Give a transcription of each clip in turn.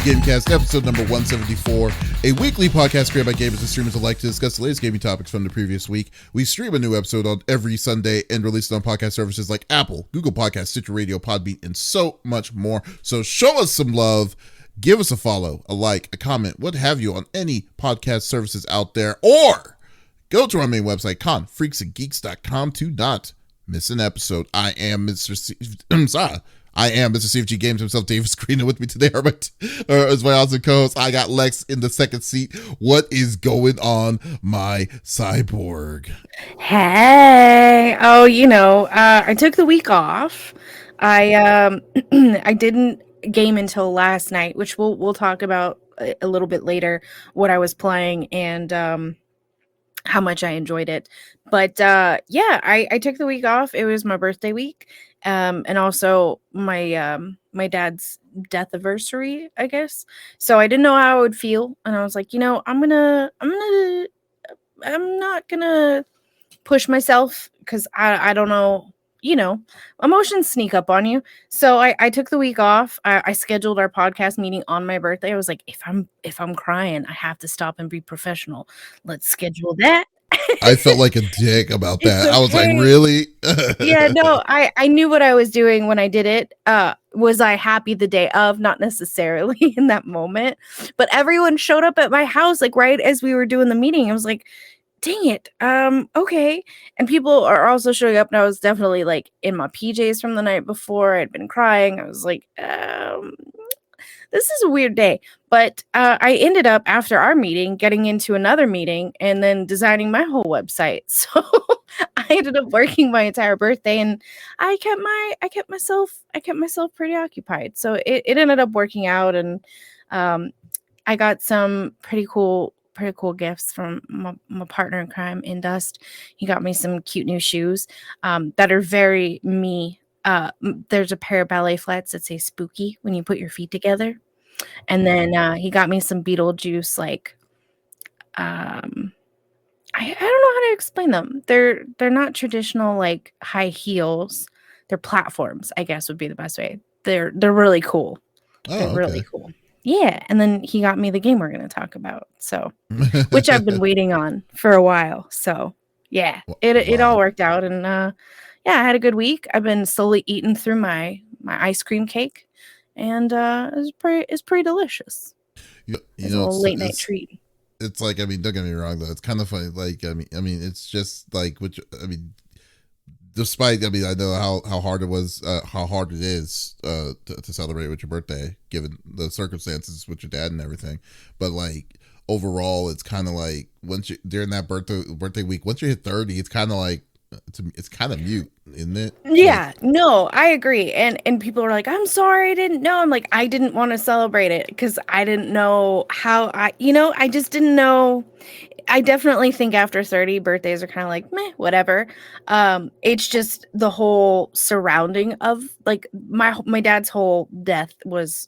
Game Cast, episode number 174, a weekly podcast created by gamers and streamers alike to discuss the latest gaming topics from the previous week. We stream a new episode on every Sunday and release it on podcast services like Apple, Google Podcasts, Stitcher Radio, Podbean, and so much more. So show us some love, give us a follow, a like, a comment, what have you on any podcast services out there, or go to our main website, confreaksandgeeks.com, to not miss an episode. I am Mr. CFG Games himself, Davis Green, and with me today is my awesome co-host. I got Lex in the second seat. What is going on, my cyborg? Hey, I took the week off. I I didn't game until last night, which we'll talk about a little bit later, what I was playing and how much I enjoyed it. But I took the week off. It was my birthday week. And also my dad's death anniversary, I guess. So I didn't know how I would feel, and I was like, I'm not gonna push myself because I don't know, emotions sneak up on you. So I took the week off. I scheduled our podcast meeting on my birthday. I was like, if I'm crying, I have to stop and be professional. Let's schedule that. I felt like a dick about that. Okay. I was like, really? Yeah, no, I knew what I was doing when I did it. Was I happy the day of? Not necessarily in that moment, but everyone showed up at my house, like right as we were doing the meeting. I was like, dang it. Okay. And people are also showing up, and I was definitely like in my PJs from the night before. I'd been crying. I was like, this is a weird day. But I ended up, after our meeting, getting into another meeting and then designing my whole website. So I ended up working my entire birthday, and I kept myself pretty occupied. So it ended up working out, and I got some pretty cool gifts from my partner in crime, in Dust. He got me some cute new shoes that are very me. There's a pair of ballet flats that say spooky when you put your feet together. And then he got me some Beetlejuice, like I don't know how to explain them. They're not traditional like high heels. They're platforms, I guess would be the best way. They're really cool. They're really cool. Yeah. And then he got me the game we're going to talk about. So, which I've been waiting on for a while. So yeah, it all worked out. And I had a good week. I've been slowly eating through my ice cream cake. And it's pretty delicious. It's a little late night treat. It's like, I mean, don't get me wrong though. It's kind of funny. Like, I mean, it's just like, despite, I know how hard it was, how hard it is to celebrate with your birthday, given the circumstances with your dad and everything. But like overall, it's kind of like during that birthday week, once you hit 30, it's kind of like, it's kind of mute, isn't it? Yeah, no, I agree. And people are like, I'm sorry, I didn't know. I'm like, I didn't want to celebrate it because I didn't know how I just didn't know. I definitely think after 30, birthdays are kind of like, meh, whatever. It's just the whole surrounding of like my dad's whole death was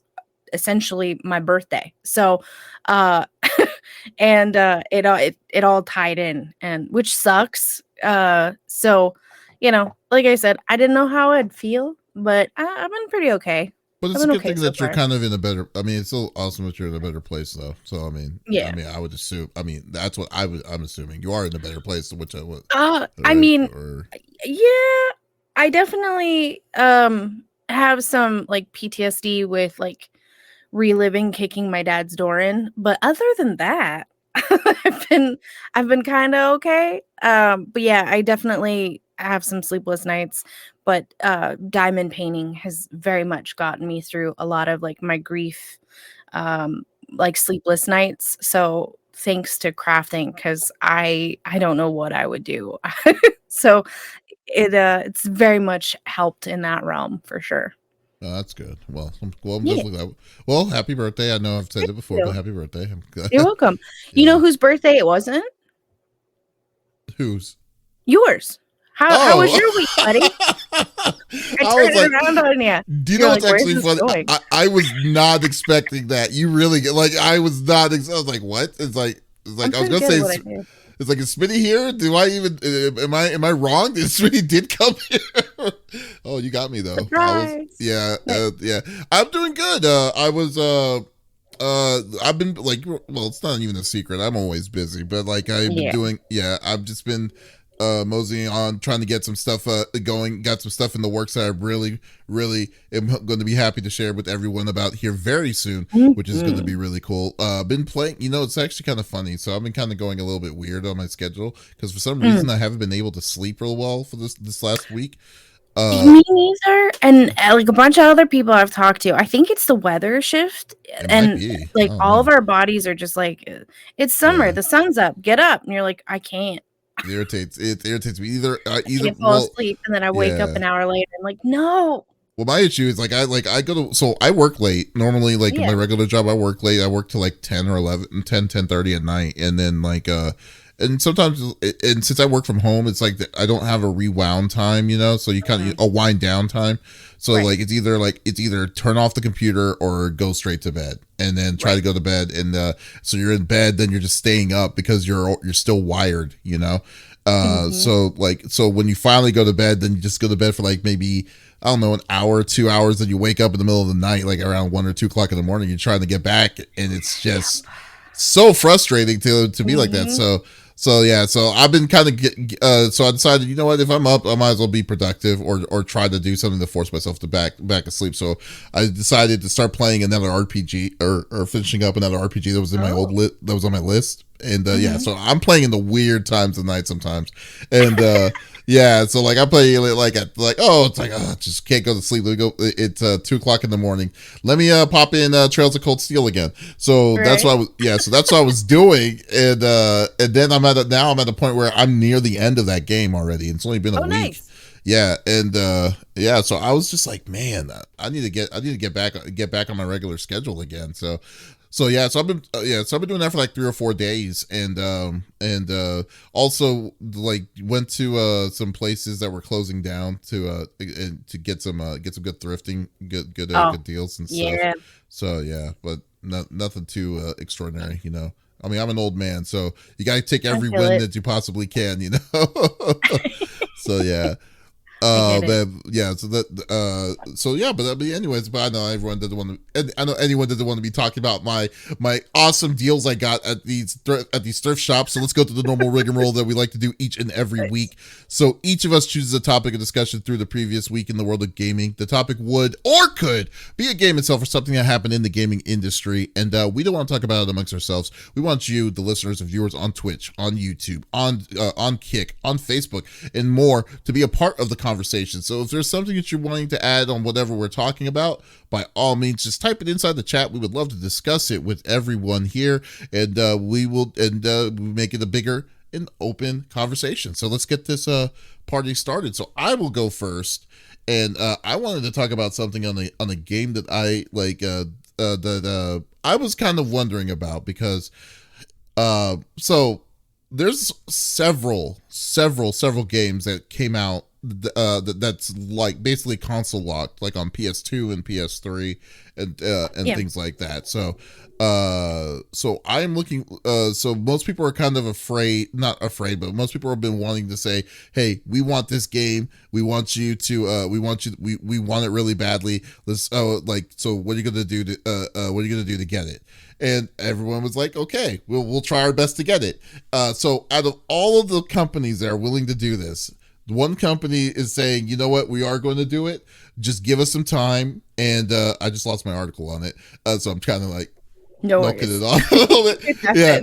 essentially my birthday. So and it all tied in, and which sucks. So like I said, I didn't know how I'd feel, but I've been pretty okay. But it's a good thing that you're kind of in a better, I mean, it's still awesome that you're in a better place though. So I mean, yeah, I would assume, that's what I'm assuming you are in a better place, which I would. Yeah, I definitely have some like PTSD with like reliving kicking my dad's door in, but other than that, I've been kind of okay. But yeah, I definitely have some sleepless nights, but diamond painting has very much gotten me through a lot of like my grief, like sleepless nights. So thanks to crafting, because I don't know what I would do. So it's very much helped in that realm for sure. Oh, that's good. Well, well, happy birthday. I know I've said it before, but happy birthday. You're welcome. You know whose birthday it wasn't? Whose? Yours. How was your week, buddy? I turned it around on you. Do you know what's actually funny? I was not expecting that. You really like. I was not. I was like, what? It's like I was gonna say. It's like, is Smitty here? Do I even? Am I wrong? Smitty did come here. Oh, you got me though. Surprise. Yeah. I'm doing good. I've been like, well, it's not even a secret. I'm always busy, but like I've been Yeah. doing, yeah, I've just been moseying on trying to get some stuff going, got some stuff in the works that I really am going to be happy to share with everyone about here very soon, which is going to be really cool. Been playing, it's actually kind of funny. So I've been kind of going a little bit weird on my schedule because for some reason I haven't been able to sleep real well for this last week. Me neither. And like a bunch of other people I've talked to, I think it's the weather shift. It might And be. like Oh, all man. of our bodies are just like, it's summer, Yeah. the sun's up, get up. And you're like, I can't. It irritates me. Either I can't fall well, asleep. And then I wake up yeah. an hour later and like, no. Well, my issue is like I go to, so I work late normally, like in my regular job. I work late. I work till like 10 or 11, 10:30 at night, and then like and sometimes, and since I work from home, it's like I don't have a rewound time, so you kind of a wind down time. So like it's either turn off the computer or go straight to bed, and then try to go to bed, and so you're in bed, then you're just staying up because you're still wired, so when you finally go to bed, then you just go to bed for like maybe, I don't know, an hour or 2 hours, then you wake up in the middle of the night, like around 1 or 2 o'clock in the morning. You're trying to get back, and it's just so frustrating to be like that. So yeah, so I've been kind of so I decided, you know what, if I'm up, I might as well be productive or try to do something to force myself to back asleep. So I decided to start playing another RPG or finishing up another RPG that was in my that was on my list. And yeah, so I'm playing in the weird times of night sometimes. And yeah, so like I play like at just can't go to sleep. Let me go. It's 2 o'clock in the morning. Let me pop in Trails of Cold Steel again. So that's what I was. So that's what I was doing. And then I'm at a point where I'm near the end of that game already. And it's only been a week. Nice. Yeah, and yeah, so I was just like, man, I need to get back on my regular schedule again. So yeah, so I've been doing that for like 3 or 4 days, and also like went to some places that were closing down to get some good thrifting, good deals and stuff. Yeah. So yeah, but nothing too extraordinary, I mean, I'm an old man, so you got to take every win that you possibly can, So yeah. But yeah, but anyways, but I know everyone doesn't want to. I know anyone doesn't want to be talking about my awesome deals I got at these thrift shops. So let's go to the normal rigmarole that we like to do each and every week. So each of us chooses a topic of discussion through the previous week in the world of gaming. The topic would or could be a game itself or something that happened in the gaming industry, and we don't want to talk about it amongst ourselves. We want you, the listeners and viewers, on Twitch, on YouTube, on Kick, on Facebook, and more, to be a part of the conversation. So if there's something that you're wanting to add on whatever we're talking about, by all means, just type it inside the chat. We would love to discuss it with everyone here, and we make it a bigger and open conversation. So let's get this party started. So I will go first, and I wanted to talk about something on a game that I like that I was kind of wondering about, because so there's several games that came out that's like basically console locked, like on PS2 and PS3 and things like that. So I'm looking, so most people are kind of not afraid, but most people have been wanting to say, hey, we want this game. We want you to, we want it really badly. Let's, so what are you going to do to get it? And everyone was like, okay, we'll try our best to get it. So out of all of the companies that are willing to do this, one company is saying, you know what, we are going to do it. Just give us some time. And I just lost my article on it. So I'm kind of like, knocking it off a little bit. Yeah.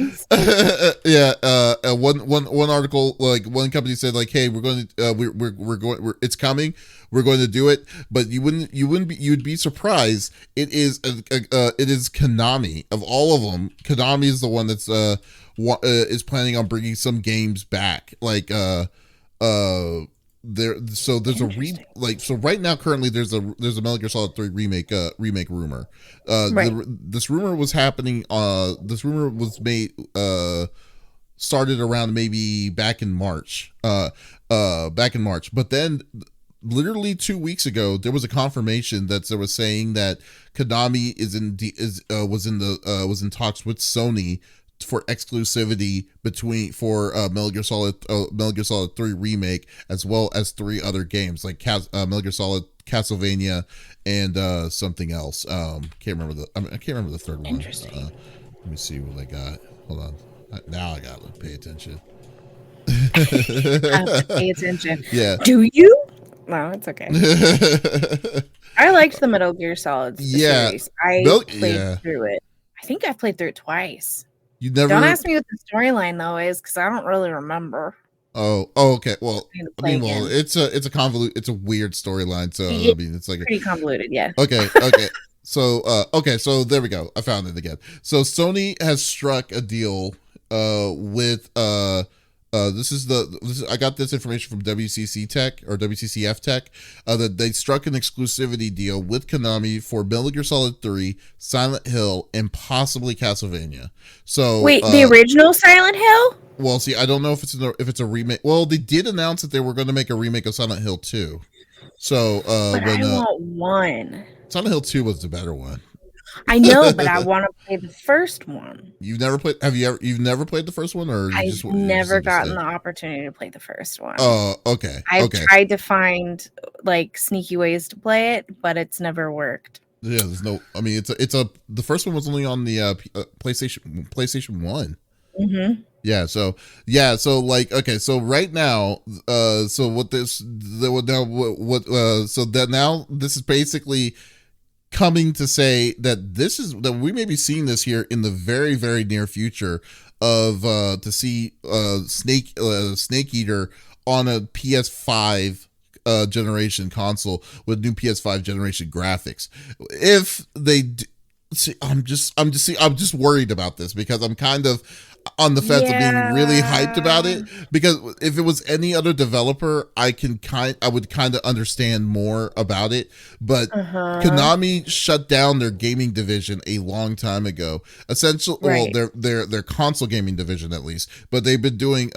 One article, like one company said, like, hey, we're going to, it's coming. We're going to do it. But you'd be surprised. It is Konami. Of all of them, Konami is the one that's is planning on bringing some games back. Like there's so right now currently there's a Metal Gear Solid 3 remake rumor. This rumor was happening, this rumor was made started around maybe back in March, but then literally 2 weeks ago there was a confirmation that was saying that Konami was in talks with Sony for exclusivity for Metal Gear Solid 3 remake, as well as 3 other games like Metal Gear Solid, Castlevania, and something else. I can't remember the third one. Interesting. Let me see what I got. Hold on. Now I gotta pay attention. I have to pay attention. Yeah. Do you? No, it's okay. I liked the Metal Gear Solid series. I played through it. I think I've played through it twice. You never. Don't ask me what the storyline though is, because I don't really remember. Oh, okay. Well, it's a convoluted, it's a weird storyline. So I mean, it's like pretty convoluted. Yeah. Okay. So so there we go. I found it again. So Sony has struck a deal with I got this information from WCC Tech or WCCF Tech that they struck an exclusivity deal with Konami for Metal Gear Solid 3, Silent Hill, and possibly Castlevania. So wait, the original Silent Hill? Well, see, I don't know if it's a remake. Well, they did announce that they were going to make a remake of Silent Hill 2. So but I want one. Silent Hill 2 was the better one. I know, but I want to play the first one. You've never played? You've never played the first one, or I've never gotten the opportunity to play the first one. Oh, okay. I've tried to find like sneaky ways to play it, but it's never worked. Yeah, there's no. I mean, the first one was only on the PlayStation 1. Mm-hmm. Yeah. So like, okay. So right now, so what this is basically coming to say that we may be seeing this here in the very, very near future of to see Snake Eater on a PS5 generation console with new PS5 generation graphics. If they see, I'm just worried about this because I'm kind of on the fence of being really hyped about it, because if it was any other developer, I would kind of understand more about it. But Konami shut down their gaming division a long time ago. Essentially, well, their console gaming division at least, but they've been doing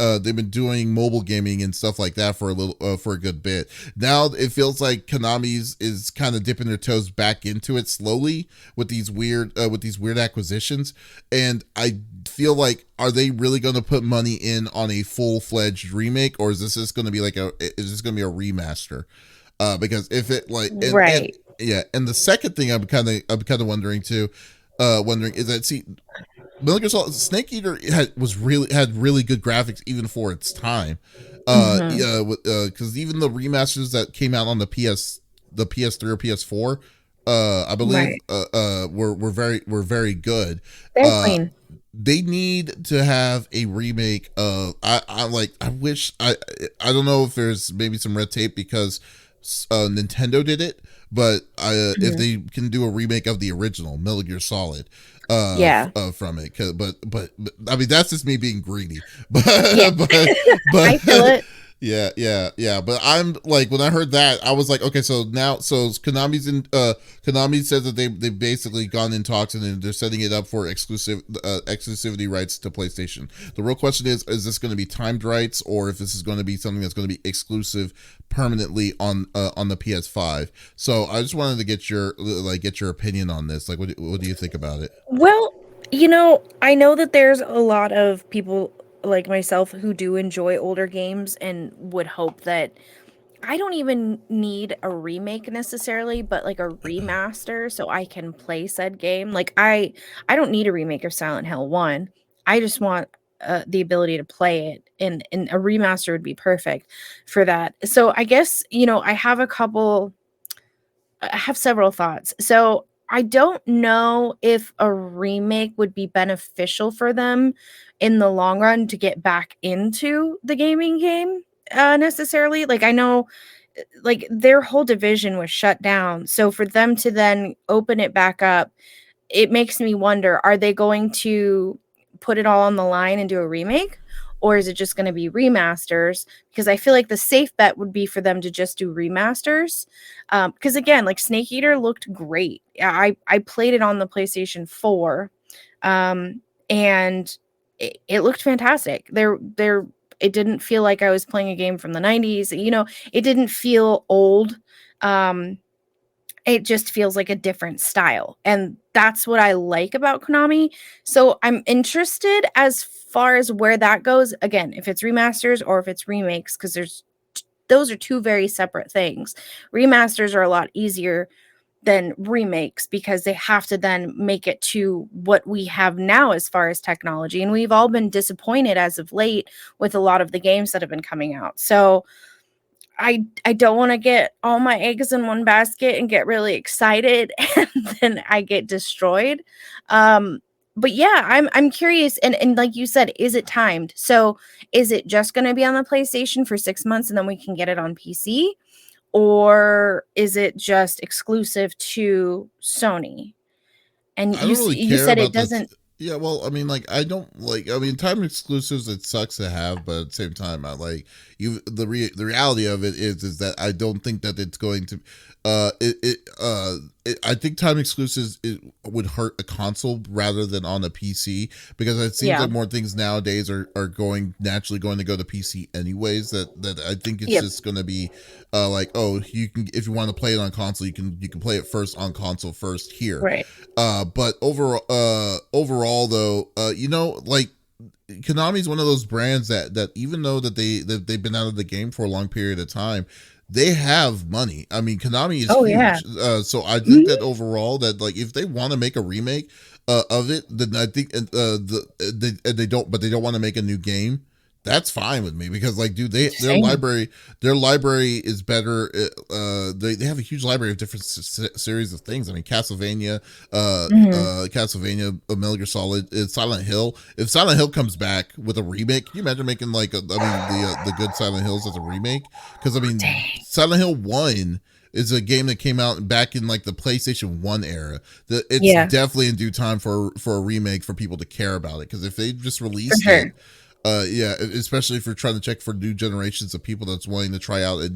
mobile gaming and stuff like that for a good bit. Now it feels like Konami's is kind of dipping their toes back into it slowly with these weird acquisitions, and I feel like, are they really going to put money in on a full-fledged remake, or is this just going to be a remaster? Because if it and the second thing I'm kind of wondering too, is that, see, Metal Gear Solid Snake Eater had really good graphics even for its time. Because even the remasters that came out on the PS3 or PS4, I believe, were very good. They're clean. They need to have a remake of. I wish I don't know if there's maybe some red tape because Nintendo did it, but if they can do a remake of the original Metal Gear Solid, from it, but I mean, that's just me being greedy, but I feel it. Yeah. But I'm like, when I heard that, I was like, okay, so Konami says that they've basically gone in talks and they're setting it up for exclusivity rights to PlayStation. The real question is this going to be timed rights, or if this is going to be something that's going to be exclusive permanently on the PS5? So I just wanted to get your opinion on this. Like, what do you think about it? Well, I know that there's a lot of people like myself who do enjoy older games and would hope that I don't even need a remake necessarily, but like a remaster so I can play said game. Like I don't need a remake of Silent Hill 1. I just want the ability to play it, and a remaster would be perfect for that. So I guess, I have several thoughts. So I don't know if a remake would be beneficial for them in the long run to get back into the gaming game necessarily. Like, I know like their whole division was shut down. So for them to then open it back up, it makes me wonder, are they going to put it all on the line and do a remake? Or is it just going to be remasters? Because I feel like the safe bet would be for them to just do remasters. Because again, like Snake Eater looked great. I played it on the PlayStation 4, and it looked fantastic. It didn't feel like I was playing a game from the 90s. It didn't feel old. it just feels like a different style. And that's what I like about Konami. So I'm interested as far as where that goes. Again, if it's remasters or if it's remakes, because those are two very separate things. Remasters are a lot easier than remakes because they have to then make it to what we have now as far as technology. And we've all been disappointed as of late with a lot of the games that have been coming out. So I don't want to get all my eggs in one basket and get really excited and then I get destroyed. But yeah, I'm curious, and like you said, is it timed? So is it just going to be on the PlayStation for 6 months and then we can get it on PC, or is it just exclusive to Sony? And I don't really you care said it about doesn't. yeah, well, I mean, like, I don't like. I mean, time exclusives. It sucks to have, but at the same time, I like you. The reality of it is that I don't think that it's going to. I think time exclusives it would hurt a console rather than on a PC, because it seems Yeah. like more things nowadays are going naturally going to go to PC anyways. That I think it's Yep. just going to be like, oh, you can, if you want to play it on console, you can play it first on console first here. Right. But overall though, like, Konami's one of those brands that even though that they've been out of the game for a long period of time, they have money. I mean, Konami is huge. Yeah. So I think that overall, that like, if they want to make a remake of it, then I think they don't want to make a new game. That's fine with me, because like, dude, their library is better. They have a huge library of different series of things. I mean, Castlevania, Metal Gear Solid, Silent Hill. If Silent Hill comes back with a remake, can you imagine making like the good Silent Hills as a remake? Because I mean, Silent Hill 1 is a game that came out back in like the PlayStation 1 era. It's definitely in due time for a remake, for people to care about it. Because if they just released it, especially if you're trying to check for new generations of people that's wanting to try out a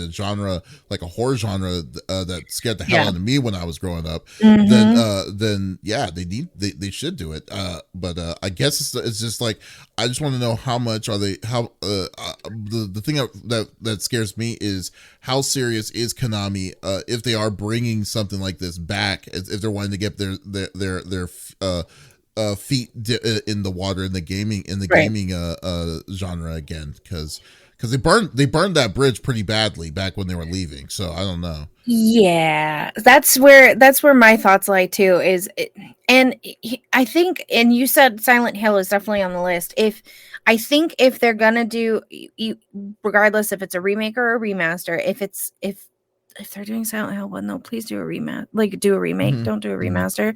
genre, like a horror genre that scared the hell out of me when I was growing up, then yeah, they should do it. But I guess it's just like, I just want to know how much are they, the thing that scares me is how serious is Konami if they are bringing something like this back, if they're wanting to get their feet in the water in the gaming genre again, because they burned that bridge pretty badly back when they were leaving. So I don't know. Yeah, that's where my thoughts lie too. I think, and you said Silent Hill is definitely on the list. If they're gonna do, regardless if it's a remake or a remaster, if they're doing Silent Hill 1, though, please do a remake. Don't do a remaster.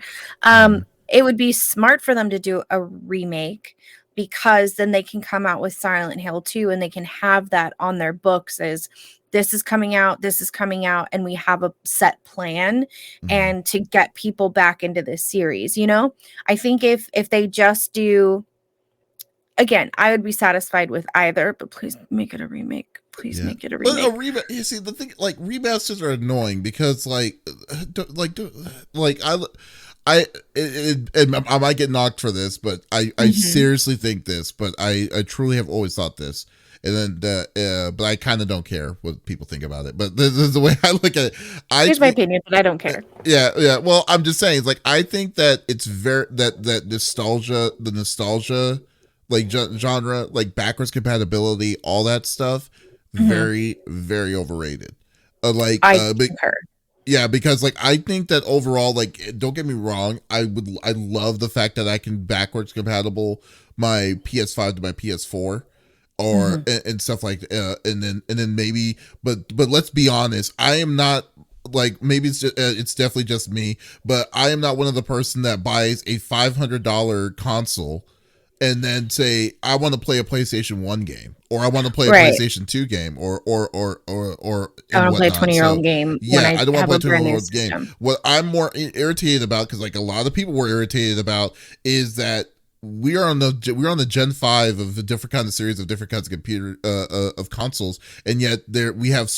It would be smart for them to do a remake, because then they can come out with Silent Hill 2 and they can have that on their books as this is coming out, and we have a set plan and to get people back into this series. I think if they just do, again, I would be satisfied with either, but please make it a remake. Please make it a remake. You see, the thing, like, remasters are annoying because I might get knocked for this, but I seriously think this, but I truly have always thought this, and then but I kind of don't care what people think about it. But this is the way I look at it. Here's my opinion, but I don't care. Yeah. Well, I'm just saying, it's like, I think that it's that nostalgia, like genre, like backwards compatibility, all that stuff, very, very overrated. I concur. Yeah, because like, I think that overall, like, don't get me wrong, I love the fact that I can backwards compatible my PS5 to my PS4 or and stuff like and then maybe, but let's be honest, I am not, like, maybe it's definitely just me, but I am not one of the person that buys a $500 console and then say, I want to play a PlayStation 1 game, or I want to play a PlayStation 2 game, or I want to play a 20-year-old game. Yeah, I don't want to play a 20-year-old game. What I'm more irritated about, because like a lot of people were irritated about, is that we're on the Gen 5 of a different kind of series of different kinds of computer of consoles, and yet we have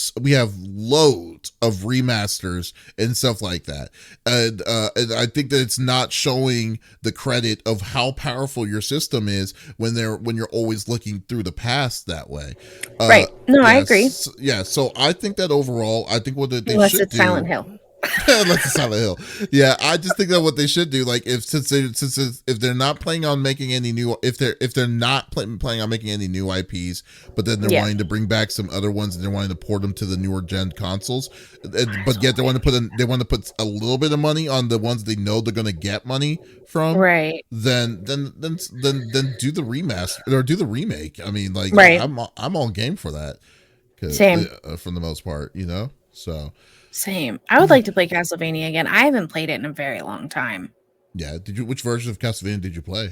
loads of remasters and stuff like that, and I think that it's not showing the credit of how powerful your system is when you're always looking through the past that way. Right. No, I agree. So I think that overall, I think what they Unless should it's do, Silent Hill. Unless it's Silent Hill. Yeah, I just think that what they should do, like if they're not planning on making any new, if they're not planning on making any new IPs, but then they're Yeah. wanting to bring back some other ones and they're wanting to port them to the newer gen consoles, That's but yet what they want to put a little bit of money on the ones they know they're going to get money from. Right. Then do the remaster or do the remake. I mean, like Right. I'm all game for that. Same. For the most part, so. Same. I would like to play Castlevania again. I haven't played it in a very long time. Yeah. Which version of Castlevania did you play?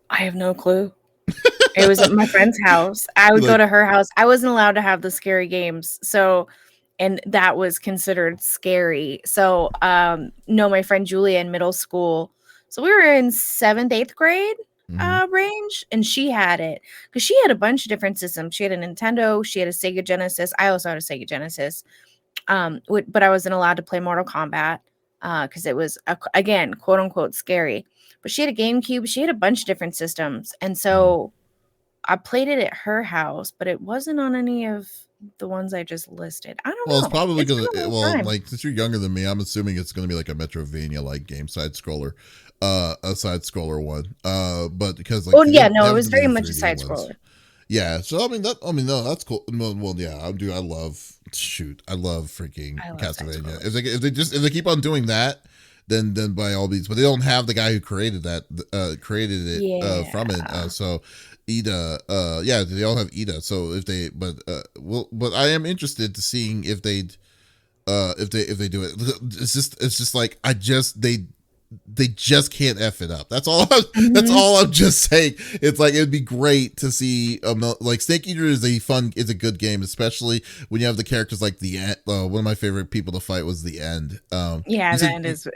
I have no clue. It was at my friend's house. I would go to her house. I wasn't allowed to have the scary games. So, and that was considered scary. So, no, my friend Julia in middle school. So we were in 7th, 8th grade range, and she had it because she had a bunch of different systems. She had a Nintendo, she had a Sega Genesis. I also had a Sega Genesis. But I wasn't allowed to play Mortal Kombat because it was again, quote unquote, scary. But she had a GameCube. She had a bunch of different systems, and so I played it at her house, but it wasn't on any of the ones I just listed. I don't know. It's probably It's gonna. been a long Well, time. like since you're younger than me, I'm assuming it's gonna be like a Metrovania like game, side scroller, a side scroller one. But because like, Oh yeah, no, that it was was gonna be very the much a 3D side ones. scroller. Yeah, so no, that's cool. Well, yeah, I love I love freaking I love Castlevania. side-scrollers. If they keep on doing that, then by all means. But they don't have the guy who created created it from it. Yeah. So Ida, yeah, they all have Ida. So if they, but I am interested to seeing if if they do it. It's just like they just can't f it up. That's all. That's all I'm just saying. It's like it'd be great to see. Like Snake Eater is a good game, especially when you have the characters like the end. One of my favorite people to fight was the end. Yeah, You the said end is.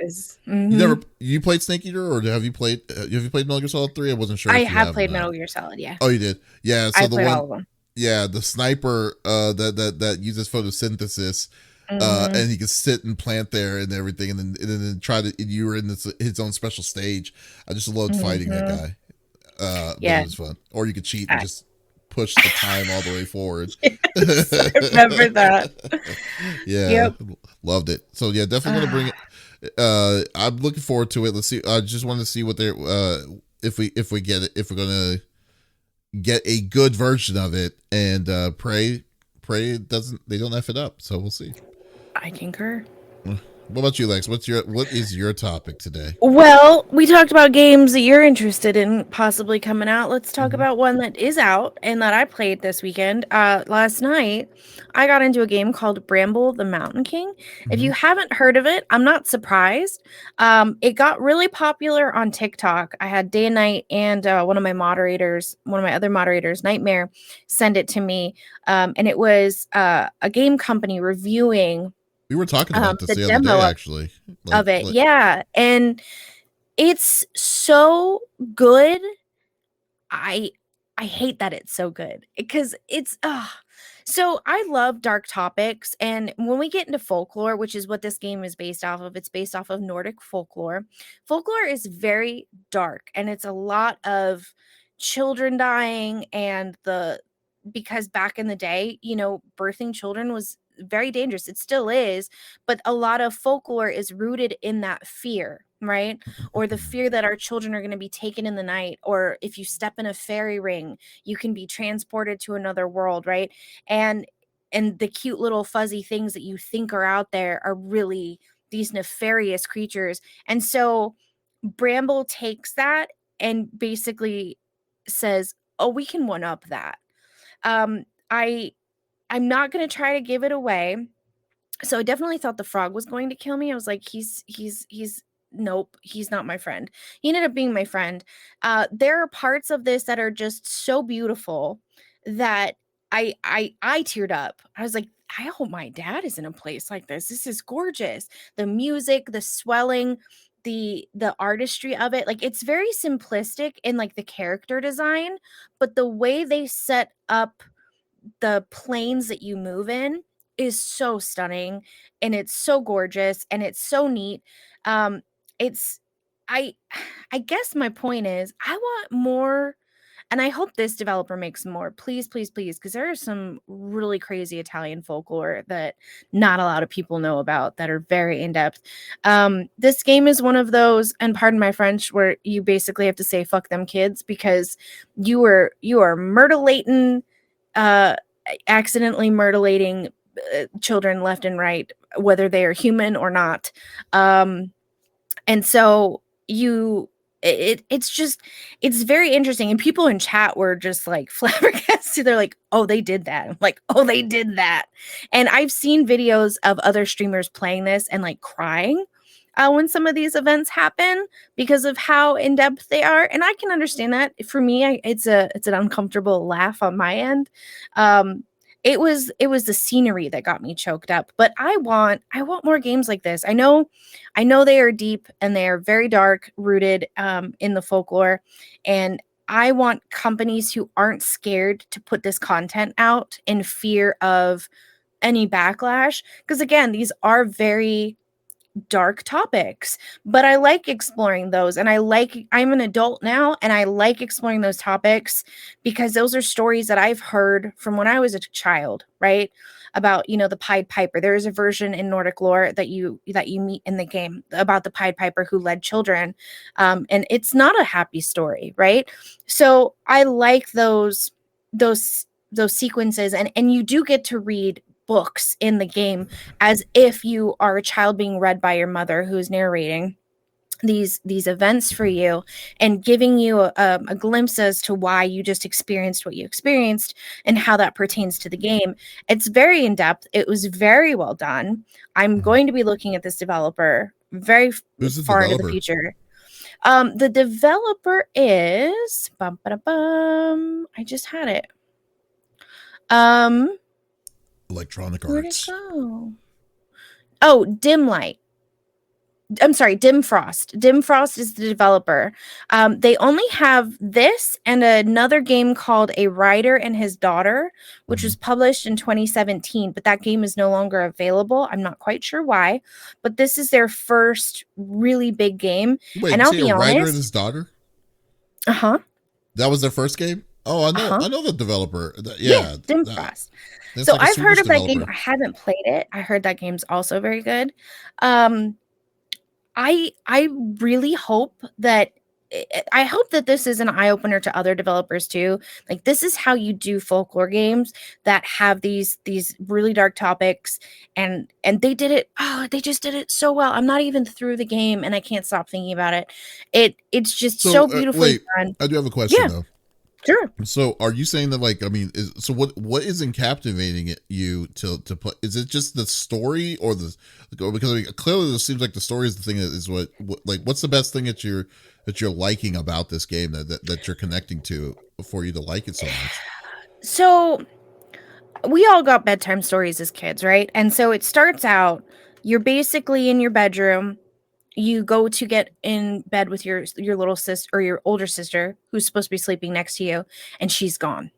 you played Snake Eater, or have you played Metal Gear Solid 3? I wasn't sure I if you have have or played not. Metal Gear Solid. Yeah, Oh, you did. Yeah. So I the played one. all of them. Yeah, the sniper that uses photosynthesis. And he can sit and plant there and everything, and then try to. And you were in his own special stage. I just loved fighting that guy. But it was fun. Or you could cheat and just push the time all the way forward. Yes, I remember that. Yeah, Yep. loved it. So yeah, definitely gonna bring it. I'm looking forward to it. Let's see. I just want to see what they're if we get it, if we're gonna get a good version of it, and pray they don't f it up. So we'll see. I concur. What about you, Lex? What is your topic today? Well, we talked about games that you're interested in possibly coming out. Let's talk about one that is out and that I played this weekend. Last night, I got into a game called Bramble the Mountain King. If you haven't heard of it, I'm not surprised. It got really popular on TikTok. I had Day and Night and one of my other moderators, Nightmare, send it to me. And it was a game company reviewing We were talking about this the the other day, demo actually. of it. Yeah. And it's so good. I hate that it's so good because it's so I love dark topics, and when we get into folklore, which is what this game is based off of, it's based off of Nordic folklore. Folklore is very dark, and it's a lot of children dying and because back in the day, birthing children was very dangerous. It still is, but a lot of folklore is rooted in that fear, right? Or the fear that our children are going to be taken in the night, or if you step in a fairy ring, you can be transported to another world, right? And the cute little fuzzy things that you think are out there are really these nefarious creatures. And so Bramble takes that and basically says, "Oh, we can one up that." Um, I I'm not gonna try to give it away. So I definitely thought the frog was going to kill me. I was like, he's nope, he's not my friend. He ended up being my friend. There are parts of this that are just so beautiful that I teared up. I was like, I hope my dad is in a place like this. This is gorgeous. The music, the swelling, the artistry of it. Like it's very simplistic in like the character design, but the way they set up the planes that you move in is so stunning, and it's so gorgeous, and it's so neat. It's I I guess my point is I want more And I hope this developer makes more. Please, please, please, because there are some really crazy Italian folklore that not a lot of people know about that are very in depth. This game is one of those, and pardon my French, where you basically have to say "fuck them kids" because you are murderlating, accidentally murderlating children left and right, whether they are human or not. And so it's very interesting, and people in chat were just like flabbergasted. They're like, oh, they did that. I'm like, oh, they did that. And I've seen videos of other streamers playing this and like crying when some of these events happen because of how in depth they are, and I can understand that. For me, it's an uncomfortable laugh on my end. It was the scenery that got me choked up, but I want more games like this. I know they are deep and they are very dark rooted in the folklore, and I want companies who aren't scared to put this content out in fear of any backlash, because again, these are very dark topics, but I like exploring those, and I'm an adult now and I like exploring those topics because those are stories that I've heard from when I was a child, right? About, the Pied Piper. There is a version in Nordic lore that you meet in the game about the Pied Piper who led children, and it's not a happy story, right? So I like those sequences, and you do get to read books in the game as if you are a child being read by your mother who is narrating these events for you and giving you a glimpse as to why you just experienced what you experienced and how that pertains to the game. It's very in depth. It was very well done. I'm going to be looking at this developer very Who's the far into the developer? future. The developer is I just had it. Electronic Where'd it Arts. go? Oh, Dim Light. I'm sorry, Dim Frost. Dim Frost is the developer. They only have this and another game called A Writer and His Daughter, which was published in 2017, but that game is no longer available. I'm not quite sure why, but this is their first really big game. Wait, And you I'll say be a writer and honest. his daughter? Uh-huh. That was their first game? Oh, I know. Uh-huh. I know the developer. Yeah, Dim Frost. That's So like a I've heard Swedish of that game. developer. I haven't played it. I heard that game's also very good. I really hope that this is an eye opener to other developers too. Like, this is how you do folklore games that have these really dark topics, and they did it. Oh, they just did it so well. I'm not even through the game and I can't stop thinking about it. It's just so beautifully wait, done. I do have a question Yeah, though. sure. So, are you saying that, like, I mean, what isn't captivating you to play? Is it just the story or because I mean, clearly it seems like the story is the thing that is what like what's the best thing that you're liking about this game that you're connecting to for you to like it so much? So we all got bedtime stories as kids, right? And so it starts out, you're basically in your bedroom. You go to get in bed with your little sister or your older sister who's supposed to be sleeping next to you, and she's gone.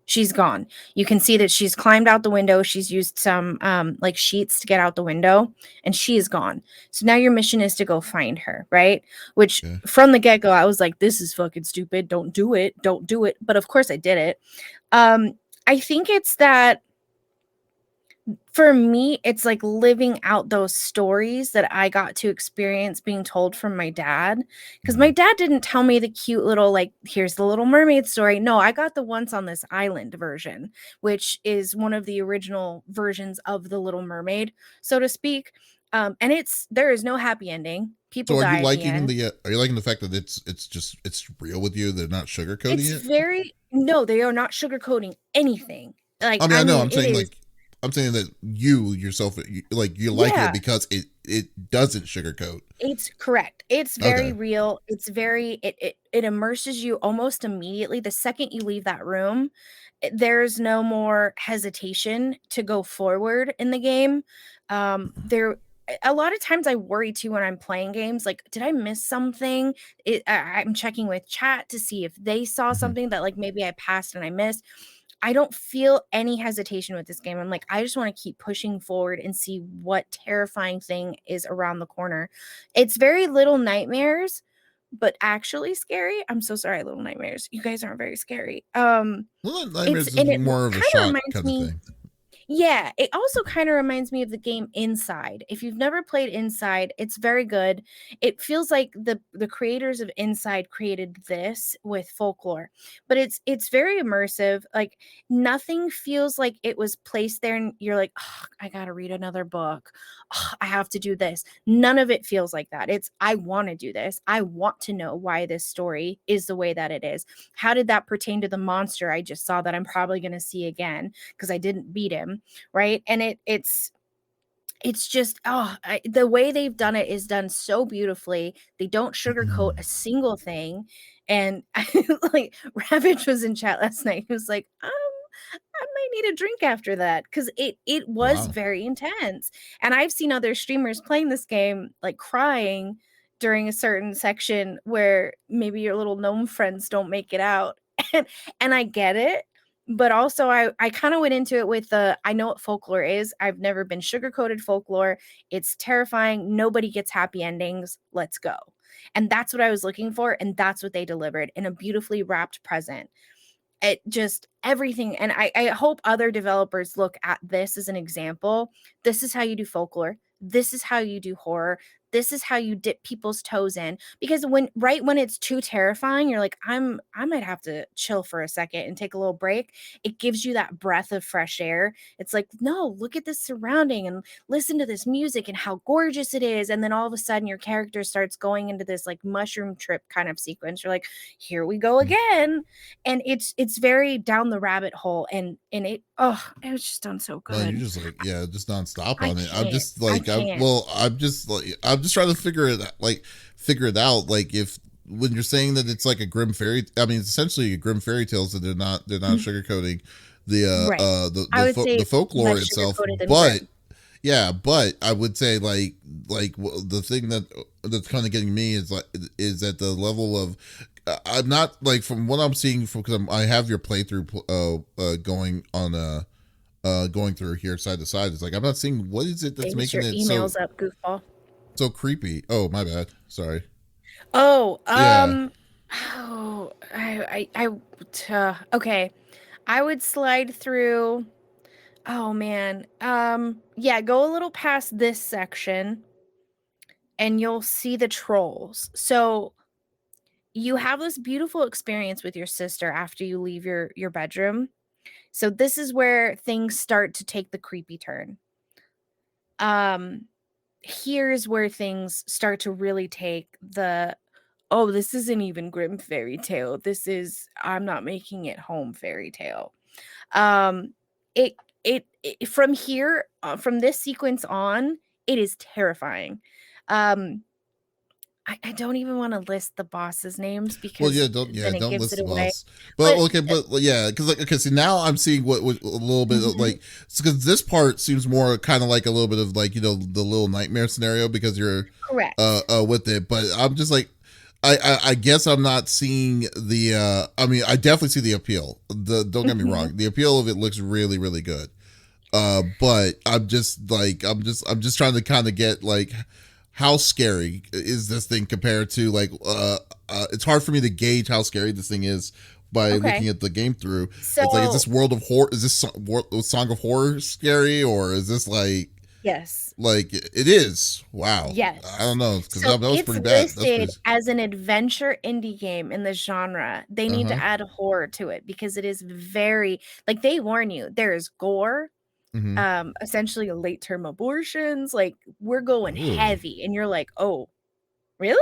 She's gone. You can see that she's climbed out the window. She's used some like sheets to get out the window, and she is gone. So now your mission is to go find her, right? Which Okay. from the get-go, I was like, this is fucking stupid. Don't do it. Don't do it. But of course I did it. I think it's that for me, it's like living out those stories that I got to experience being told from my dad. Because my dad didn't tell me the cute little, like, here's the Little Mermaid story. No, I got the Once on This Island version, which is one of the original versions of the Little Mermaid, so to speak. And there is no happy ending. People So, die at the end. are you liking the fact that it's real with you? They're not sugarcoating It's it. no, they are not sugarcoating anything. Like, I mean, I know. I'm it saying is. I'm saying that you yourself, you like Yeah. it because it doesn't sugarcoat. It's correct. It's Okay. very real. It's very it immerses you almost immediately. The second you leave that room, there's no more hesitation to go forward in the game. There a lot of times I worry too when I'm playing games, like, did I miss something? I'm checking with chat to see if they saw something that, like, maybe I passed and I missed. I don't feel any hesitation with this game. I'm like, I just want to keep pushing forward and see what terrifying thing is around the corner. It's very Little Nightmares, but actually scary. I'm so sorry, Little Nightmares. You guys aren't very scary. Little It's Nightmares is and it more of a kind of shot reminds kind of me. thing. Yeah, it also kind of reminds me of the game Inside. If you've never played Inside, it's very good. It feels like the creators of Inside created this with folklore. But it's very immersive. Like nothing feels like it was placed there and you're like, oh, I got to read another book. Oh, I have to do this. None of it feels like that. It's I want to do this. I want to know why this story is the way that it is. How did that pertain to the monster I just saw that I'm probably going to see again because I didn't beat him, right? And it's just the way they've done it is done so beautifully. They don't sugarcoat a single thing. And like Ravage was in chat last night. He was like, I might need a drink after that because it was Wow. very intense. And I've seen other streamers playing this game like crying during a certain section where maybe your little gnome friends don't make it out. And and I get it, but also I kind of went into it with the I know what folklore is. I've never been sugar-coated folklore. It's terrifying. Nobody gets happy endings. Let's go. And that's what I was looking for, and that's what they delivered in a beautifully wrapped present. It just everything, and I hope other developers look at this as an example. This is how you do folklore. This is how you do horror. This is how you dip people's toes in, because when it's too terrifying, you're like, I might have to chill for a second and take a little break. It gives you that breath of fresh air. It's like, no, look at this surrounding and listen to this music and how gorgeous it is. And then all of a sudden your character starts going into this like mushroom trip kind of sequence. You're like, here we go again. And it's very down the rabbit hole, and it was just done so No, you're good. just like, yeah, just nonstop I on it. I'm can't. just I like, can't. I'm just trying to figure it out. Like, if when you're saying that it's like a grim fairy, I mean, it's essentially a grim fairy tale, so they're not Mhm. sugarcoating Right. I would say the folklore less itself. sugar-coated than But grim. yeah, but I would say the thing that's kind of getting me is at the level of I'm not like from what I'm seeing from because I have your playthrough going on going through here side to side. It's like I'm not seeing what is it that's Davis, making your it email's up, goofball. so creepy. Oh, my bad. Sorry. Oh, Yeah. oh, okay. I would slide through. Oh man. Yeah, go a little past this section and you'll see the trolls. So you have this beautiful experience with your sister after you leave your bedroom. So this is where things start to take the creepy turn. Um Here's where things start to really take the oh, this isn't even grim fairy tale. This is I'm not making it home fairy tale. Um it it from here from this sequence on, it is terrifying. Um I don't even want to list the bosses names Well, because yeah, then it don't gives list it the away. boss. But But okay, but yeah, because like okay, see now I'm seeing what a little bit of, Mhm. like because this part seems more kind of like a little bit of like the little nightmare scenario because you're Correct. with it. But I'm just like I guess I'm not seeing the I mean I definitely see the appeal. The don't get me Mhm. wrong, the appeal of it looks really really good. But I'm just trying to kind of get like how scary is this thing compared to like it's hard for me to gauge how scary this thing is by Okay. looking at the game through. It's like is So, this World of Horror, is this Song of Horror scary, or is this yes. like it is? Wow. I don't Yes. know because So that was it's pretty bad. That's listed pretty. as an adventure indie game in the genre. They need Uh-huh. to add horror to it because it is very like they warn you, there is gore, Mm-hmm. essentially late term abortions, like we're going Ooh. heavy and you're like, "Oh, really?"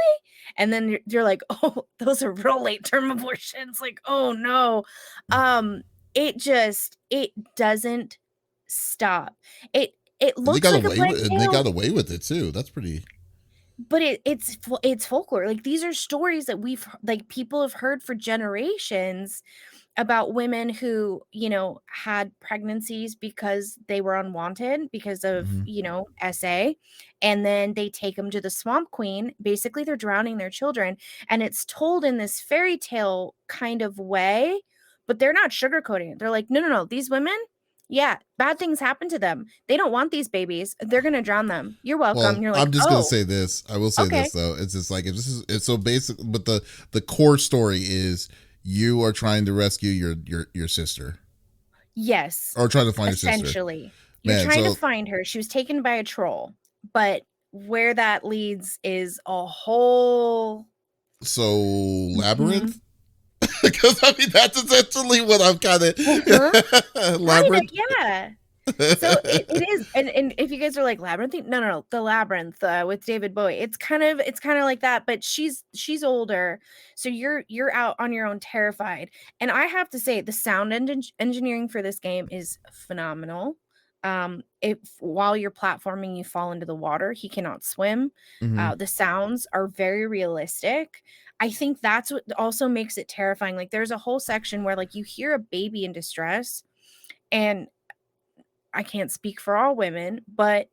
And then you're like, "Oh, those are real late term abortions." Like, "Oh no." Um it doesn't stop. It And they looks got like a away Plague with Tale. it too. That's pretty. But it's folklore, like, these are stories that like, people have heard for generations about women who, had pregnancies because they were unwanted because of, Mm-hmm. SA, and then they take them to the Swamp Queen, basically, they're drowning their children, and it's told in this fairy tale kind of way, but they're not sugarcoating it, they're like, "No, no, no, these women, Yeah, bad things happen to them. They don't want these babies. They're gonna drown them. You're welcome. Well, You're like, I'm just gonna oh, say this. I will say okay. this though. It's just like if this is it's so basic, but the core story is you are trying to rescue your sister Yes, or trying to find your sister. essentially. You're Man, trying to so find her. She was taken by a troll, but where that leads is a whole labyrinth. Mhm. Because I mean that's essentially what I'm kind Uh-huh. of Kinda, labyrinth. yeah. So it is, and if you guys are like labyrinthine, no, the labyrinth with David Bowie. It's kind of like that, but she's older, so you're out on your own, terrified. And I have to say, the sound engineering for this game is phenomenal. If while you're platforming, you fall into the water, he cannot swim. Hmm. The sounds are very realistic. I think that's what also makes it terrifying. Like there's a whole section where like you hear a baby in distress, and I can't speak for all women, but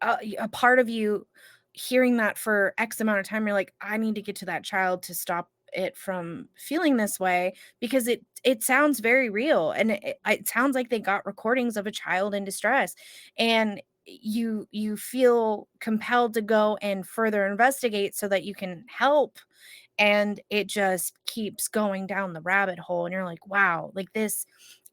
a part of you hearing that for X amount of time, you're like, I need to get to that child to stop it from feeling this way, because it sounds very real, and it sounds like they got recordings of a child in distress, and you feel compelled to go and further investigate so that you can help, and it just keeps going down the rabbit hole, and you're like, wow, like this,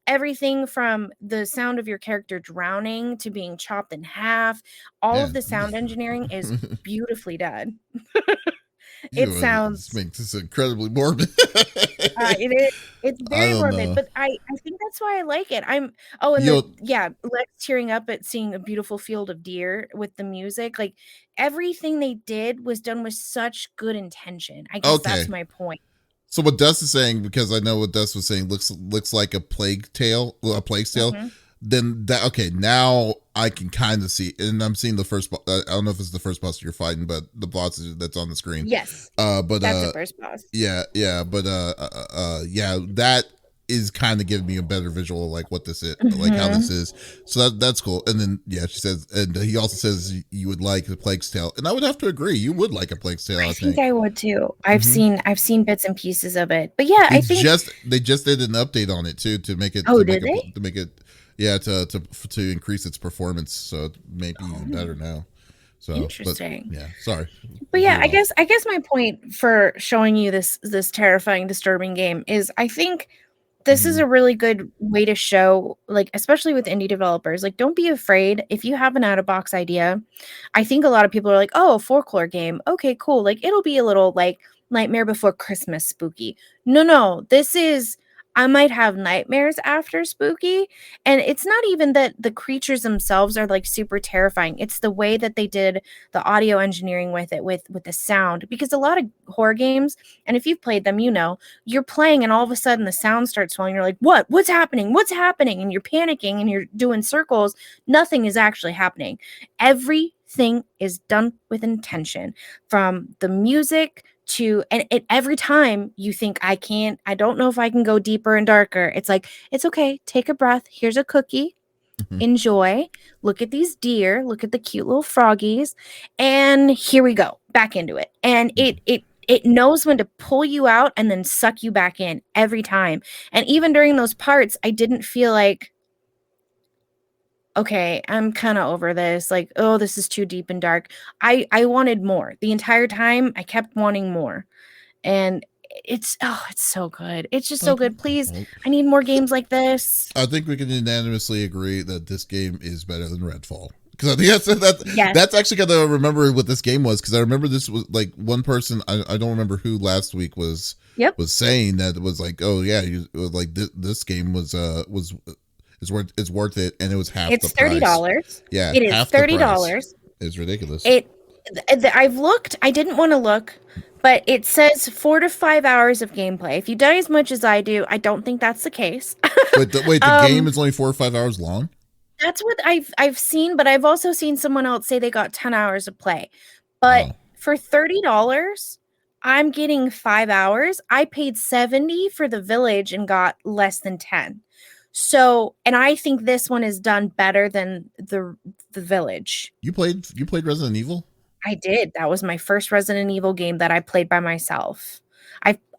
everything from the sound of your character drowning to being chopped in half, all of Man, the sound engineering is beautifully done. you It know, this sounds makes this incredibly morbid. it is, it's I very don't morbid, know. but I think that's why I like it. Oh, and You yeah, Lex tearing up at seeing a beautiful field of deer with the music, like everything they did was done with such good intention. I guess that's okay? my point. So what Dust is saying, because I know what Dust was saying, looks like a plague tale. Mhm. Then that okay? Now I can kind of see, and I'm seeing the first. I don't know if it's the first boss you're fighting, but the boss that's on the screen. Yes, But that's the first boss. yeah, but yeah, that is kind of giving me a better visual of like what this is, like how this Mhm. is. So that's cool. And then yeah, she says, and he also says you would like the Plague's Tale, and I would have to agree, you would like a Plague's Tale, I I think think. I would too. I've Hmm. seen I've seen bits and pieces of it. But yeah, They I think just did an update on it too to make it oh, did they? to make it yeah to increase its performance, so it may be even Oh, better now. So, but interesting. yeah, sorry, But yeah, veered I off. guess I guess my point for showing you this terrifying, disturbing game is I think this is Hmm. a really good way to show, like, especially with indie developers, like, don't be afraid if you have an out of box idea. I think a lot of people are like, oh, a folklore game. Okay, cool. Like, it'll be a little like Nightmare Before Christmas spooky. No, this is, I might have nightmares after spooky. And it's not even that the creatures themselves are like super terrifying. It's the way that they did the audio engineering with it, with the sound. Because a lot of horror games, and if you've played them, you know, you're playing and all of a sudden the sound starts swelling. You're like, what? What's happening? What's happening? And you're panicking and you're doing circles. Nothing is actually happening. Everything is done with intention, from the music to, and every time you think, I don't know if I can go deeper and darker. It's like, it's okay. Take a breath. Here's a cookie. Hmm. Enjoy. Look at these deer. Look at the cute little froggies. And here we go. Back into it. And it knows when to pull you out and then suck you back in every time. And even during those parts, I didn't feel like, okay, I'm kind of over this. Like, oh, this is too deep and dark. I wanted more. The entire time I kept wanting more. And it's so good. It's just so Okay. good. Please, Well, I need more games like this. I think we can unanimously agree that this game is better than Redfall. Because I think Yes. that's actually kind of remember what this game was. Because I remember this was like one person, I don't remember who last week was Yep. saying that it was like, oh yeah, like this game was is worth it, and it was half the It's $30. price. Yeah, It is half the price $30. is ridiculous. It I've looked, I didn't want to look, but it says 4 to 5 hours of gameplay. If you die as much as I do, I don't think that's the case. Wait, the game um is only 4 or 5 hours long. that's what I've seen, but I've also seen someone else say they got 10 hours of play. But Wow. for $30, I'm getting 5 hours. I paid 70 for the village and got less than 10. So, and I think this one is done better than the village. You played Resident Evil? I did. That was my first Resident Evil game that I played by myself.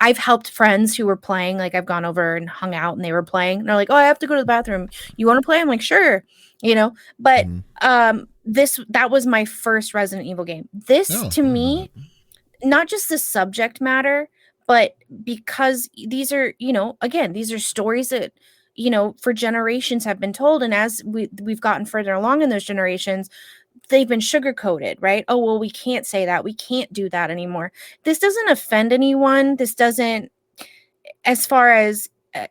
I've helped friends who were playing, like I've gone over and hung out and they were playing. And they're like, "Oh, I have to go to the bathroom. You want to play?" I'm like, "Sure." But that was my first Resident Evil game. This Oh, to I didn't know me, not just the subject matter, but because these are, again, these are stories that, for generations have been told. And as we've gotten further along in those generations, they've been sugar coated, right? Oh, well, we can't say that. We can't do that anymore. This doesn't offend anyone. This doesn't, as far as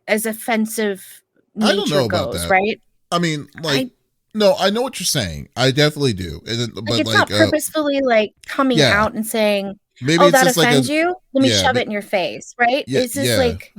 offensive I don't nature know about goes, that. right? I mean, I no, I know what you're saying. I definitely do. like But it's not purposefully like coming yeah, out and saying, maybe "Oh, it's that just like a, offends you? Let me yeah, shove it in your face," right? yeah, It's just like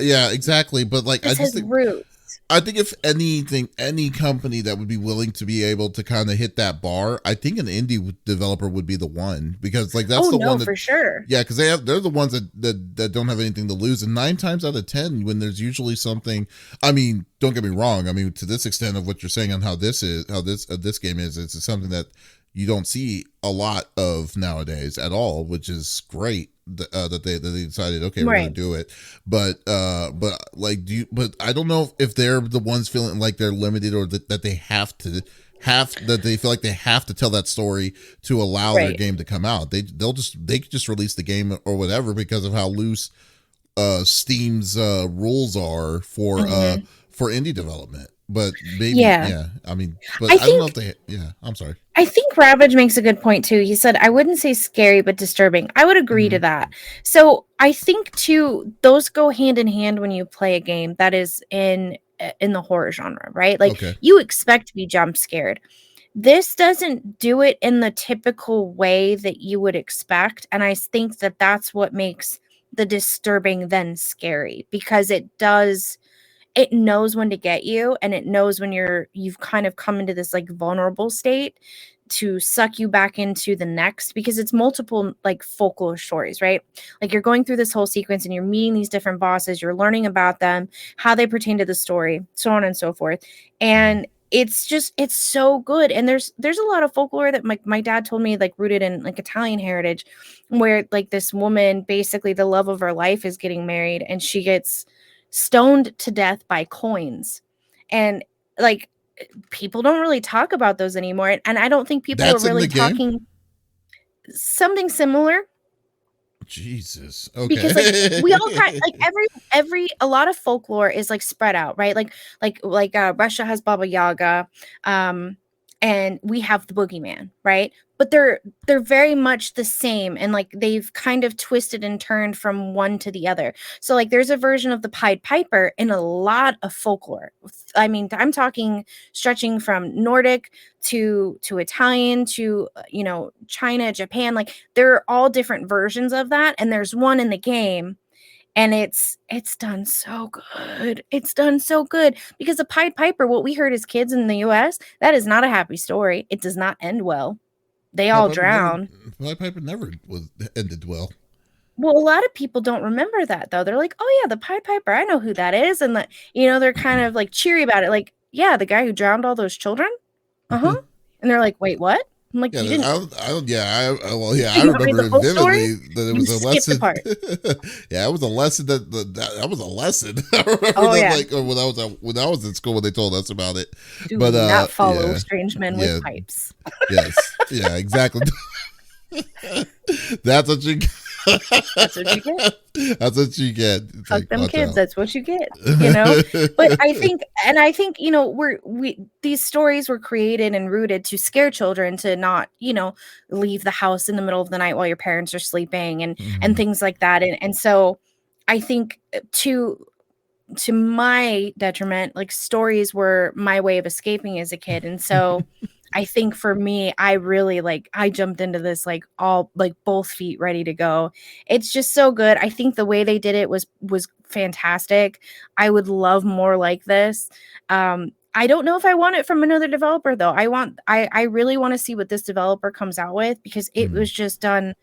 yeah, exactly. But like, I this just has think, roots. I think if anything, any company that would be willing to be able to kind of hit that bar, I think an indie developer would be the one, because like that's Oh the no, one that, for sure. yeah, because they're the ones that don't have anything to lose, and 9 times out of 10, when there's usually something. I mean, don't get me wrong. I mean, to this extent of what you're saying on how this game is, it's something that you don't see a lot of nowadays at all, which is great. That they decided, okay, we're gonna Right. do it. But like, but I don't know if they're the ones feeling like they're limited, or that they that they feel like they have to tell that story to allow their Right. game to come out. They could just release the game or whatever, because of how loose Steam's rules are Mhm. for indie development. But maybe, Yeah. yeah, I mean, but I I don't know if think I'm sorry. I think Ravage makes a good point too. He said, "I wouldn't say scary, but disturbing." I would agree to Mhm. that. So I think too, those go hand in hand when you play a game that is in the horror genre, right? Like Okay. you expect to be jump scared. This doesn't do it in the typical way that you would expect, and I think that that's what makes the disturbing then scary, because it knows when to get you, and it knows when you've kind of come into this like vulnerable state to suck you back into the next, because it's multiple like folklore stories, right? Like you're going through this whole sequence and you're meeting these different bosses, you're learning about them, how they pertain to the story, so on and so forth. And it's so good. And there's a lot of folklore that my dad told me, like rooted in like Italian heritage, where like this woman, basically the love of her life, is getting married and she gets stoned to death by coins. And like people don't really talk about those anymore. And I don't think people are That's in the really game. talking something similar, Jesus. because like we all kind Okay. like every a lot of folklore is like spread out, right? Like Russia has Baba Yaga, um and we have the boogeyman, right? But they're very much the same, and like they've kind of twisted and turned from one to the other. So like there's a version of the Pied Piper in a lot of folklore. I mean, I'm talking stretching from Nordic to Italian to China, Japan. Like there are all different versions of that, and there's one in the game, and it's done so good. It's done so good, because the Pied Piper, what we heard as kids in the US, that is not a happy story. It does not end well. They Pied all Piper never. drown. Pied Piper never was ended well. Well, a lot of people don't remember that though. They're like, "Oh yeah, the Pied Piper. I know who that is." And they're kind of like cheery about it. Like, "Yeah, the guy who drowned all those children?" Uh-huh. And they're like, "Wait, what?" I'm like, Yeah, "You didn't yeah, well, yeah, I you not read remember the it full story? vividly that it You was a skipped the lesson. part." Yeah, it was a lesson that was a lesson. I remember Oh that, yeah. like, when I was in school when they told us about it. Do But not follow yeah, strange men with yeah, pipes. yes, yeah, exactly. That's what you. That's what you get. That's what you get. It's Fuck like, them watch kids. out. That's what you get. But I think these stories were created and rooted to scare children to not, leave the house in the middle of the night while your parents are sleeping, and Mhm. things like that. And so I think to my detriment, like stories were my way of escaping as a kid. And so I think for me, I really I jumped into this like all like both feet ready to go. It's just so good. I think the way they did it was fantastic. I would love more like this. I don't know if I want it from another developer though. I really want to see what this developer comes out with, because Mhm.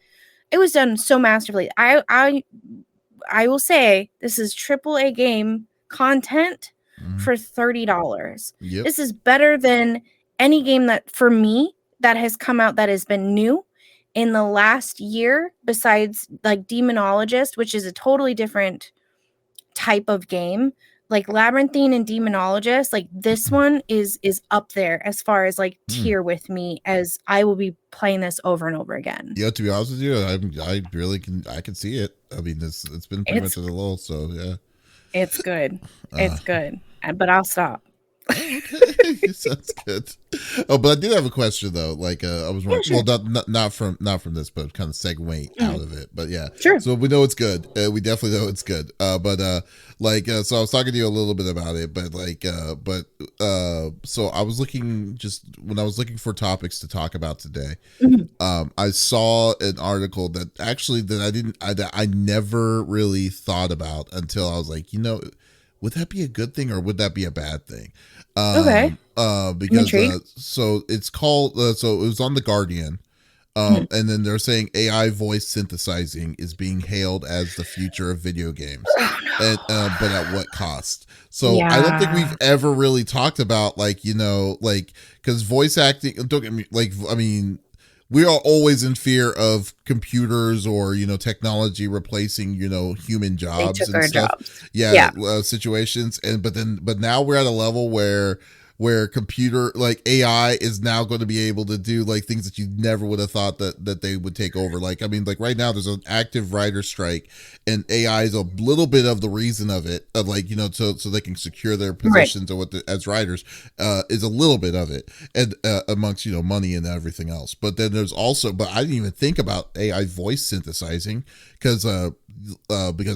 it was done so masterfully. I will say this is AAA game content Mhm. for $30. Yep. This is better than any game that, for me, that has come out that has been new in the last year, besides like Demonologist, which is a totally different type of game, like Labyrinthine and Demonologist, like this one is up there as far as like Hmm. tier with me, as I will be playing this over and over again. Yeah, to be honest with you, I really can see it. I mean, it's been pretty much It's at a lull, so yeah. it's good. Uh, It's good. But I'll stop. Oh, okay. Sounds good. Oh, but I did have a question though. Like, I was Yeah, wondering. sure. Well, not from this, but kind of segue out of it. But yeah, Sure. so we know it's good. We definitely know it's good. So I was talking to you a little bit about it, so I was looking just when I was looking for topics to talk about today. Mhm. I saw an article that actually that I never really thought about until I was like, would that be a good thing or would that be a bad thing? Okay. I'm Because intrigued. so it's called so it was on the Guardian, Mhm. and then they're saying AI voice synthesizing is being hailed as the future of video games, Oh and but no. at what cost? So I don't think we've Yeah. ever really talked about like because voice acting. Don't get me like I mean. We are always in fear of computers or technology replacing human They jobs took and our stuff. jobs. Yeah, Yeah. situations, and but now we're at a level where computer like AI is now going to be able to do like things that you never would have thought that they would take over. Like I mean, like right now there's an active writer strike, and AI is a little bit of the reason of it, of like so they can secure their Right. positions or as writers, is a little bit of it, and amongst money and everything else. But then there's also, but I didn't even think about AI voice synthesizing because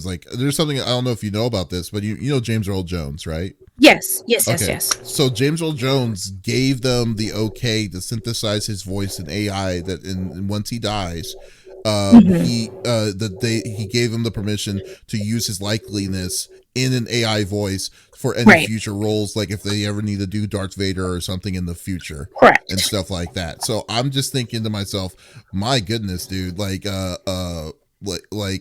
like there's something I don't know if you know about this, but you know James Earl Jones, right? Yes. Yes. Yes. Okay, Yes. so James Earl Jones gave them the okay to synthesize his voice in AI. That and once he dies, Mhm. he gave him the permission to use his likeliness in an AI voice for any Right. future roles, like if they ever need to do Darth Vader or something in the future and Correct. stuff like that. So I'm just thinking to myself, my goodness, dude, like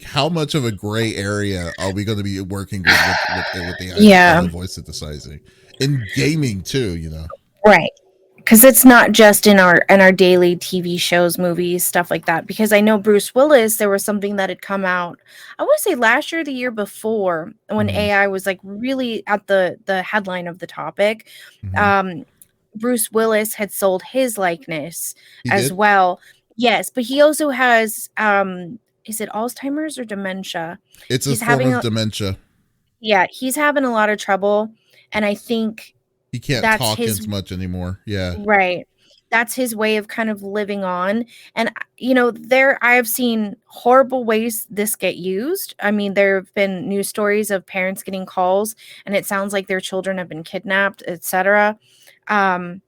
how much of a gray area are we going to be working with AI Yeah. voice synthesizing in gaming too? Right. Because it's not just in our daily TV shows, movies, stuff like that. Because I know Bruce Willis, there was something that had come out, I want to say last year, the year before, when Mm-hmm. AI was like really at the headline of the topic. Mm-hmm. Um, Bruce Willis had sold his likeness He as did. well. Yes, but he also has is it Alzheimer's or dementia? It's a He's form having of a dementia. Yeah, he's having a lot of trouble, and I think He can't that's talk his as much anymore. Yeah. right. That's his way of kind of living on. And there I have seen horrible ways this get used. I mean, there have been news stories of parents getting calls and it sounds like their children have been kidnapped, etc. Um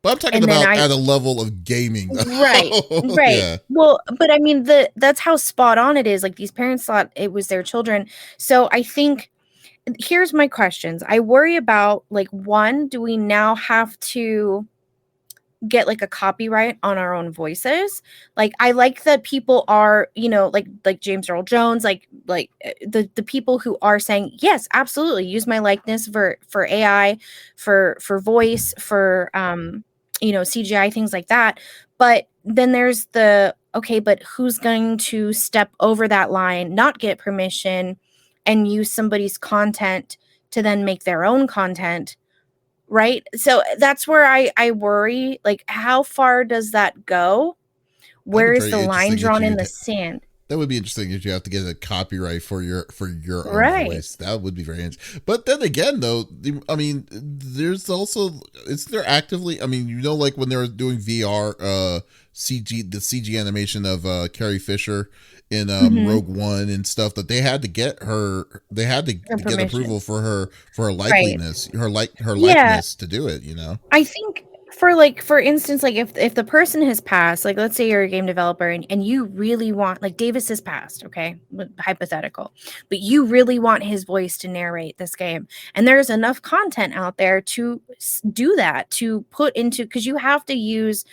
But I'm talking and then about I at a level of gaming, right, though. right. Yeah. Well, but I mean that's how spot on it is. Like these parents thought it was their children. So I think here's my questions. I worry about like one, do we now have to get like a copyright on our own voices? Like I like that people are, like James Earl Jones, the people who are saying, "Yes, absolutely, use my likeness for AI, for voice, for CGI things like that." But then there's the okay, but who's going to step over that line, not get permission and use somebody's content to then make their own content? Right? So that's where I worry, like, how far does that go? That'd be Where is the very line interesting if drawn in you the sand? that would be interesting if you have to get a copyright for your own Right. voice. That would be very interesting. But then again, though, I mean, there's also it's they're actively. I mean, like when they were doing VR, the CG animation of Carrie Fisher in Mhm. Rogue One and stuff that they had to get her. They had to get Information. approval for her Right. likeliness, her Yeah, likeness to do it. I think for instance, like if the person has passed, like let's say you're a game developer and you really want like Davis has passed, okay? Hypothetical. But you really want his voice to narrate this game. And there's enough content out there to do that, to put into because you have to use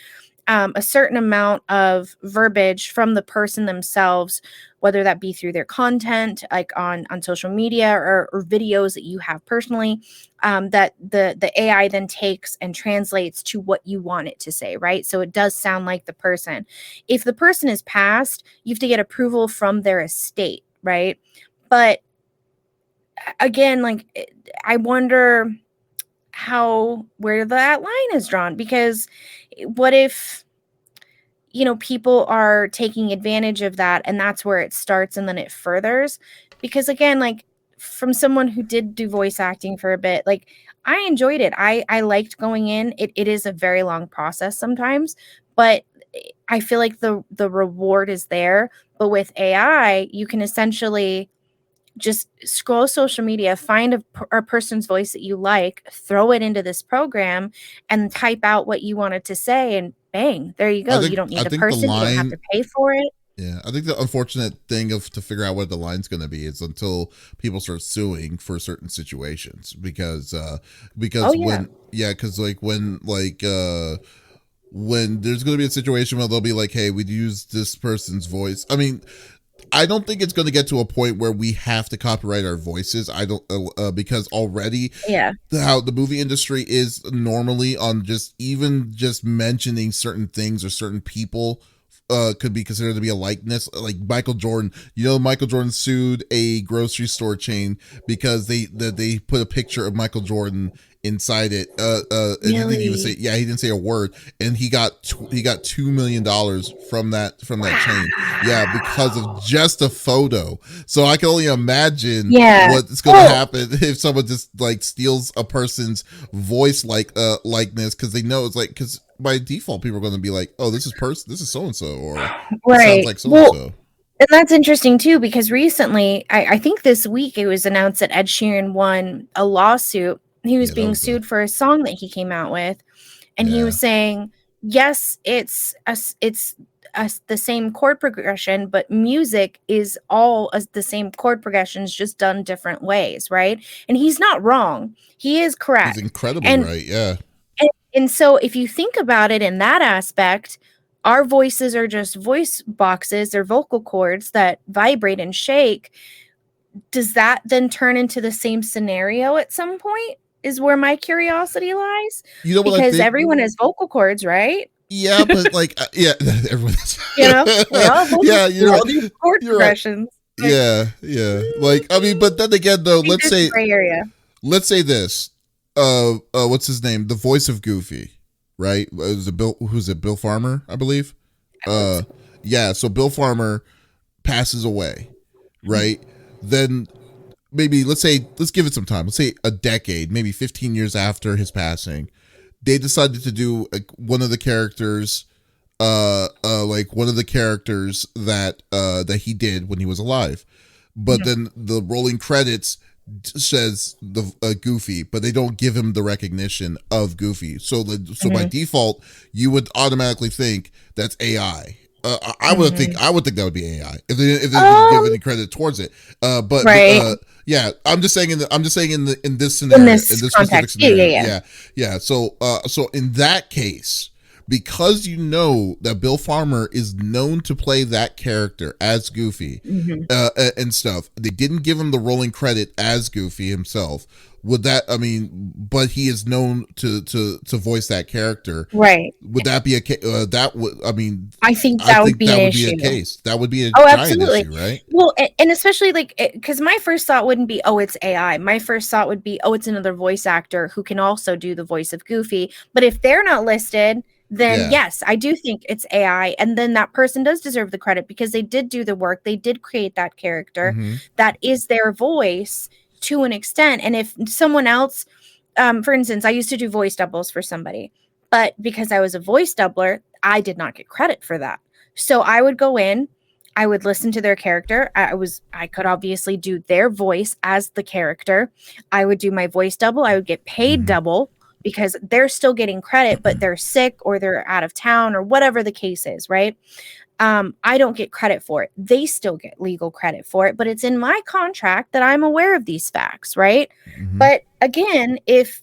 a certain amount of verbiage from the person themselves, whether that be through their content, like on social media, or videos that you have personally, that the AI then takes and translates to what you want it to say, right? So it does sound like the person. If the person is passed, you have to get approval from their estate, right? But again, like, I wonder where that line is drawn, because what if, people are taking advantage of that, and that's where it starts and then it furthers? Because again, like, from someone who did do voice acting for a bit, like, I enjoyed it. I liked going in. It is a very long process sometimes, but I feel like the reward is there. But with AI, you can essentially just scroll social media, find a person's voice that you like, throw it into this program, and type out what you wanted to say, and bang, there you I go. You think don't need I the think the person, you don't have line to pay for it. Yeah, I think the unfortunate thing of to figure out what the line's going to be is until people start suing for certain situations, Oh because yeah. when there's going to be a situation where they'll be like, hey, we'd use this person's voice. I mean, I don't think it's going to get to a point where we have to copyright our voices. I don't because already Yeah. how the movie industry is normally on just mentioning certain things or certain people could be considered to be a likeness. Like Michael Jordan, Michael Jordan sued a grocery store chain because they put a picture of Michael Jordan inside it. And he didn't even say, Really? he didn't say a word, and he got $2 million from that chain. Yeah, because of Wow. just a photo. So I can only imagine Yeah. what's going to happen if someone just like steals a person's voice likeness, because they know it's like, because by default people are going to be like, oh, this is so and so, or it sounds Right. like so and Well, so. and that's interesting too, because recently, I think this week, it was announced that Ed Sheeran won a lawsuit. He was Yeah, that being was sued for a song that he came out with, and he yeah. was saying, yes, the same chord progression, but music is all the same chord progressions, just done different ways, right? And he's not wrong. He is He's correct. incredibly And right. Yeah. and so if you think about it in that aspect, our voices are just voice boxes or vocal cords that vibrate and shake. Does that then turn into the same scenario at some point? Is where my curiosity lies. You know what I Because think? everyone has vocal cords, right? Yeah, but like, yeah, everyone's. We all have vocal, Yeah, we you're all right. do chord You're right. progressions. Like, Yeah, yeah. Like, I mean, but then again, I though, think there's a gray area. let's say this. What's his name? The voice of Goofy, right? Was it Bill? Who's it? Bill Farmer, I believe. I believe so. Yeah. So Bill Farmer passes away, right? Then maybe let's give it some time. Let's say a decade, maybe 15 years after his passing, they decided to do one of the characters, like one of the characters that he did when he was alive, but then the rolling credits says the Goofy, but they don't give him the recognition of Goofy. So by default, you would automatically think that's AI. I would think that would be AI if they didn't give any credit towards it. Right. Yeah, I'm just saying in this In scenario, this in this specific context. Yeah, scenario, yeah. yeah. So in that case, because you know that Bill Farmer is known to play that character as Goofy, and stuff, they didn't give him the rolling credit as Goofy himself. Would that, I mean, but he is known to voice that character. Right. Would that be a case? That would, I mean, I think I that would think be that an would be a issue. case. That would be a Oh, giant absolutely. issue, right? Well, and especially like, because my first thought wouldn't be, oh, it's AI. My first thought would be, oh, it's another voice actor who can also do the voice of Goofy. But if they're not listed, then Yeah. yes, I do think it's AI. And then that person does deserve the credit because they did do the work. They did create that character. Mm-hmm. That is their voice to an extent. And if someone else, for instance, I used to do voice doubles for somebody, but because I was a voice doubler, I did not get credit for that. So I would go in, I would listen to their character. I could obviously do their voice as the character. I would do my voice double. I would get paid double because they're still getting credit, but they're sick or they're out of town or whatever the case is, right? I don't get credit for it. They still get legal credit for it, but it's in my contract that I'm aware of these facts, right? Mm-hmm. But again, if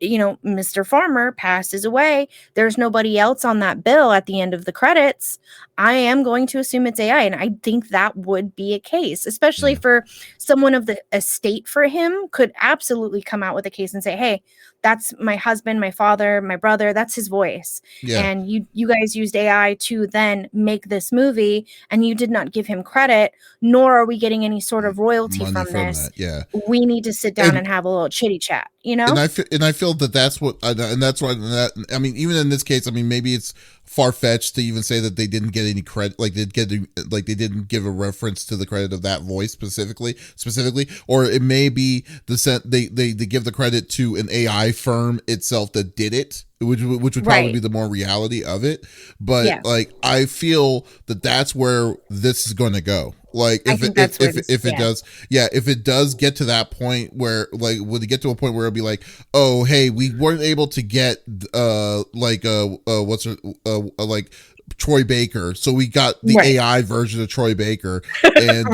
Mr. Farmer passes away, there's nobody else on that bill at the end of the credits, I am going to assume it's AI. And I think that would be a case, especially for someone of the estate for him could absolutely come out with a case and say, hey, that's my husband, my father, my brother, that's his voice. And you guys used AI to then make this movie and you did not give him credit, nor are we getting any sort of royalty from this. We need to sit down and have a little chitty chat, And I feel that that's what, and that's why, I mean, even in this case, I mean, maybe it's far-fetched to even say that they didn't get any credit, like they didn't give a reference to the credit of that voice specifically, or it may be they give the credit to an AI firm itself that did it, which would probably be the more reality of it. But like, I feel that that's where this is going to go. Like if it does get to that point where, like, would it get to a point where it'll be like, oh, hey, we weren't able to get like Troy Baker, so we got the AI version of Troy Baker, and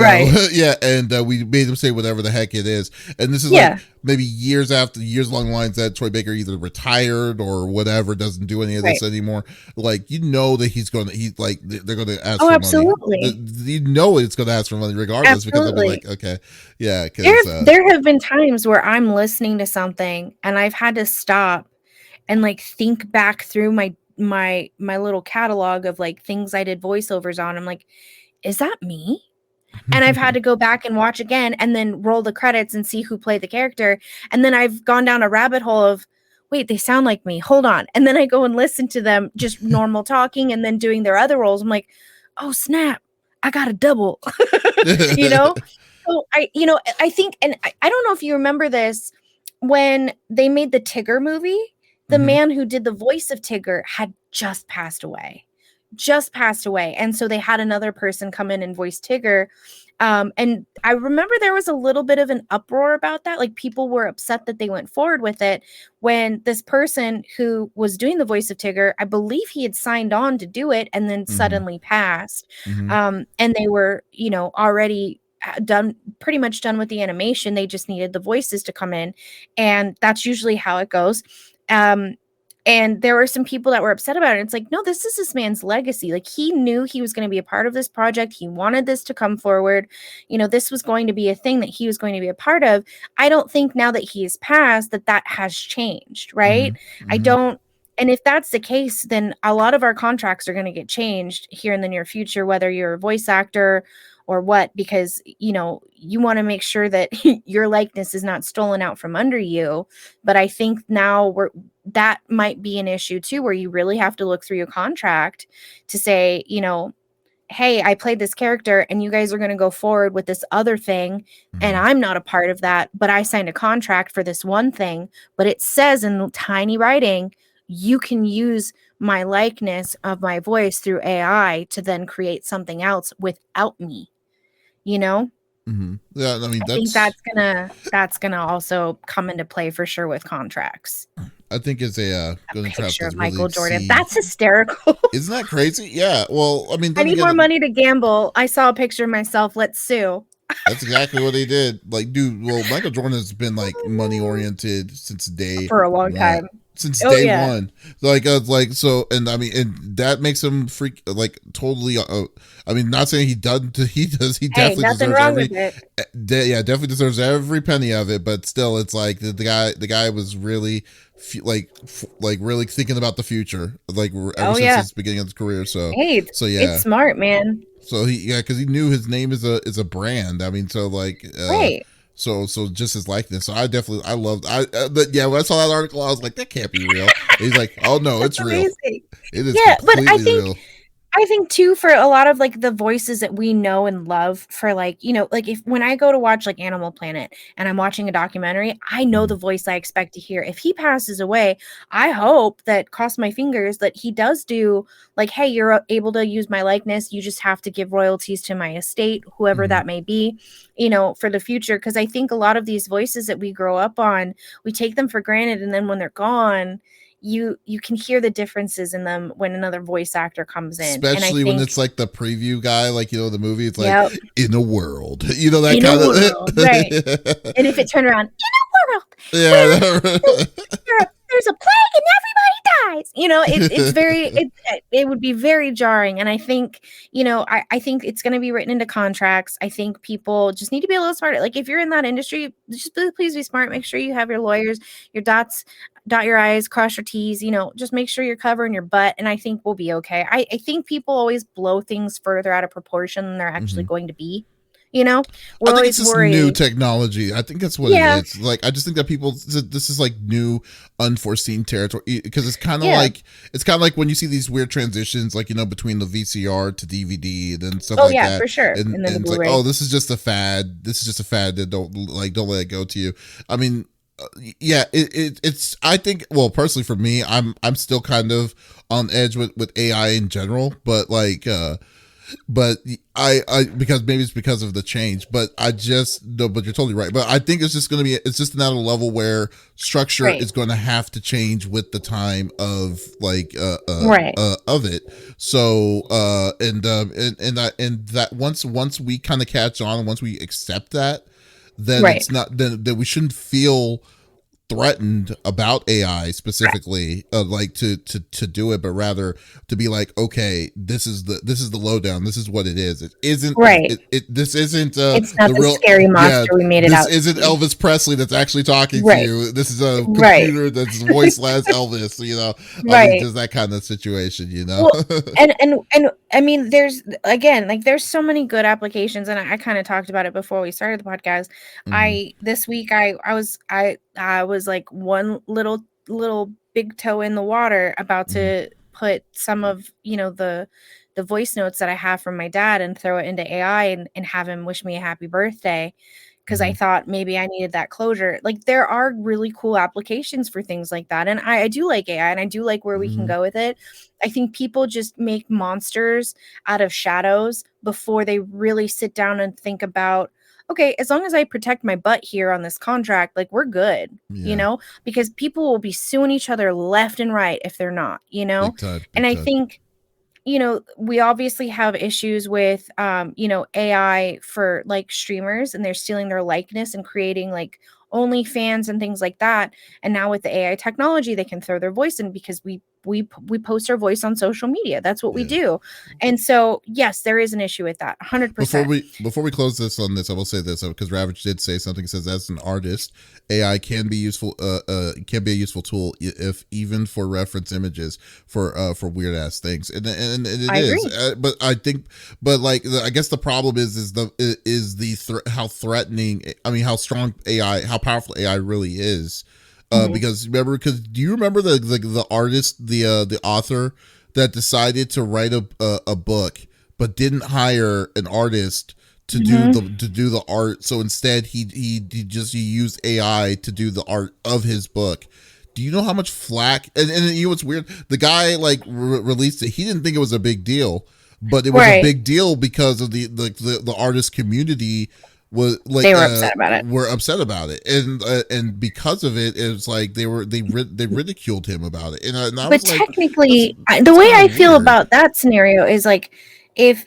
we made him say whatever the heck it is. And this is like maybe years along the lines that Troy Baker either retired or whatever, doesn't do any of this anymore. Like, that they're going to ask for absolutely. money. It's going to ask for money regardless, because they'll be like, okay, yeah. There have been times where I'm listening to something and I've had to stop and like think back through my little catalog of like things I did voiceovers on. I'm like, is that me? And I've had to go back and watch again and then roll the credits and see who played the character. And then I've gone down a rabbit hole of, wait, they sound like me. Hold on. And then I go and listen to them just normal talking and then doing their other roles. I'm like, oh snap, I got a double. So I think, and I don't know if you remember this, when they made the Tigger movie, the man who did the voice of Tigger had just passed away. And so they had another person come in and voice Tigger. And I remember there was a little bit of an uproar about that. Like, people were upset that they went forward with it when this person who was doing the voice of Tigger, I believe he had signed on to do it and then suddenly passed. And they were, already pretty much done with the animation. They just needed the voices to come in. And that's usually how it goes. And there were some people that were upset about it. It's like, no, this is this man's legacy. Like, he knew he was going to be a part of this project. He wanted this to come forward. This was going to be a thing that he was going to be a part of. I don't think now that he has passed that has changed, right? I don't. And if that's the case, then a lot of our contracts are going to get changed here in the near future, whether you're a voice actor or what, because, you want to make sure that your likeness is not stolen out from under you. But I think now that might be an issue too, where you really have to look through your contract to say, hey, I played this character and you guys are going to go forward with this other thing. And I'm not a part of that, but I signed a contract for this one thing, but it says in tiny writing, you can use my likeness of my voice through AI to then create something else without me. Yeah, I mean, I think that's gonna also come into play for sure with contracts. I think it's a picture of Michael Jordan. That's hysterical. Isn't that crazy? Yeah. Well, I mean, I need more money to gamble. I saw a picture of myself. Let's sue. That's exactly what they did. Like, dude, well, Michael Jordan has been like money oriented since day for a long time. Since day one, so, and I mean, and that makes him totally. I mean, not saying he doesn't. He does. He definitely nothing deserves wrong with it. Definitely deserves every penny of it. But still, it's like the guy was really really thinking about the future, ever since the beginning of his career. So it's smart, man. So because he knew his name is a brand. I mean, so right. So just his likeness. So I loved. But yeah, when I saw that article, I was like, that can't be real. And he's like, oh no, it's real. It is completely real. I think too, for a lot of the voices that we know and love, for when I go to watch Animal Planet and I'm watching a documentary, I know the voice I expect to hear. If he passes away, I hope that, cross my fingers, that he does do hey, you're able to use my likeness. You just have to give royalties to my estate, whoever that may be, for the future. Because I think a lot of these voices that we grow up on, we take them for granted. And then when they're gone, you can hear the differences in them when another voice actor comes in. Especially when it's the preview guy, the movie, it's in a world, that kind of world, right. And if it turned around, in a world, yeah, you're a there's a plague and everybody dies. It's very it would be very jarring. And I think, I think it's going to be written into contracts. I think people just need to be a little smarter. Like, if you're in that industry, just please be smart. Make sure you have your lawyers, your dot your I's, cross your T's, just make sure you're covering your butt. And I think we'll be okay. I think people always blow things further out of proportion than they're actually going to be. We're I think always it's just worried. new technology. I think that's what it is. Like, I just think that this is like new, unforeseen territory, because it's kind of like when you see these weird transitions, like, between the VCR to DVD and then stuff like that. For sure. And then it's like, oh, this is just a fad. This is just a fad that don't let it go to you. I mean, it's. I think. Well, personally, for me, I'm still kind of on edge with AI in general, but but I because maybe it's because of the change, but but you're totally right. But I think it's just another level where structure is going to have to change with the time of of it. So and that once we kind of catch on, and once we accept that, then it's not then we shouldn't feel threatened about AI specifically, to do it, but rather to be like, okay, this is the lowdown. This is what it is. It isn't right. This isn't it's not the real scary monster we made it out. This isn't Elvis Presley that's actually talking to you. This is a computer that's voiceless Elvis. I mean, just that kind of situation. Well, and I mean, there's so many good applications, and I kind of talked about it before we started the podcast. This week I was like one little big toe in the water, about to put some of the voice notes that I have from my dad and throw it into AI and have him wish me a happy birthday, because I thought maybe I needed that closure. Like, there are really cool applications for things like that, and I do like AI, and I do like where we can go with it. I think people just make monsters out of shadows before they really sit down and think about, okay, as long as I protect my butt here on this contract, like, we're good, because people will be suing each other left and right if they're not, Big time. I think, we obviously have issues with, AI for like streamers, and they're stealing their likeness and creating like OnlyFans and things like that. And now with the AI technology, they can throw their voice in, because we post our voice on social media. That's what we do. And so, yes, there is an issue with that. 100%. Before we close this on this, I will say this, because Ravage did say something. He says, as an artist, AI can be useful. Can be a useful tool, if even for reference images for weird ass things. And it is. But I think, I guess the problem is how threatening. I mean, how strong AI, how powerful AI really is. Because do you remember the artist, the author that decided to write a book, but didn't hire an artist to do the art? So instead he used AI to do the art of his book. Do you know how much flack? And you know what's weird? The guy released it. He didn't think it was a big deal, but it was a big deal because of the artist community. Was like they were upset about it. Were upset about it, and because of it, it was like they ridiculed him about it. And I but was technically, the way I feel about that scenario is like, if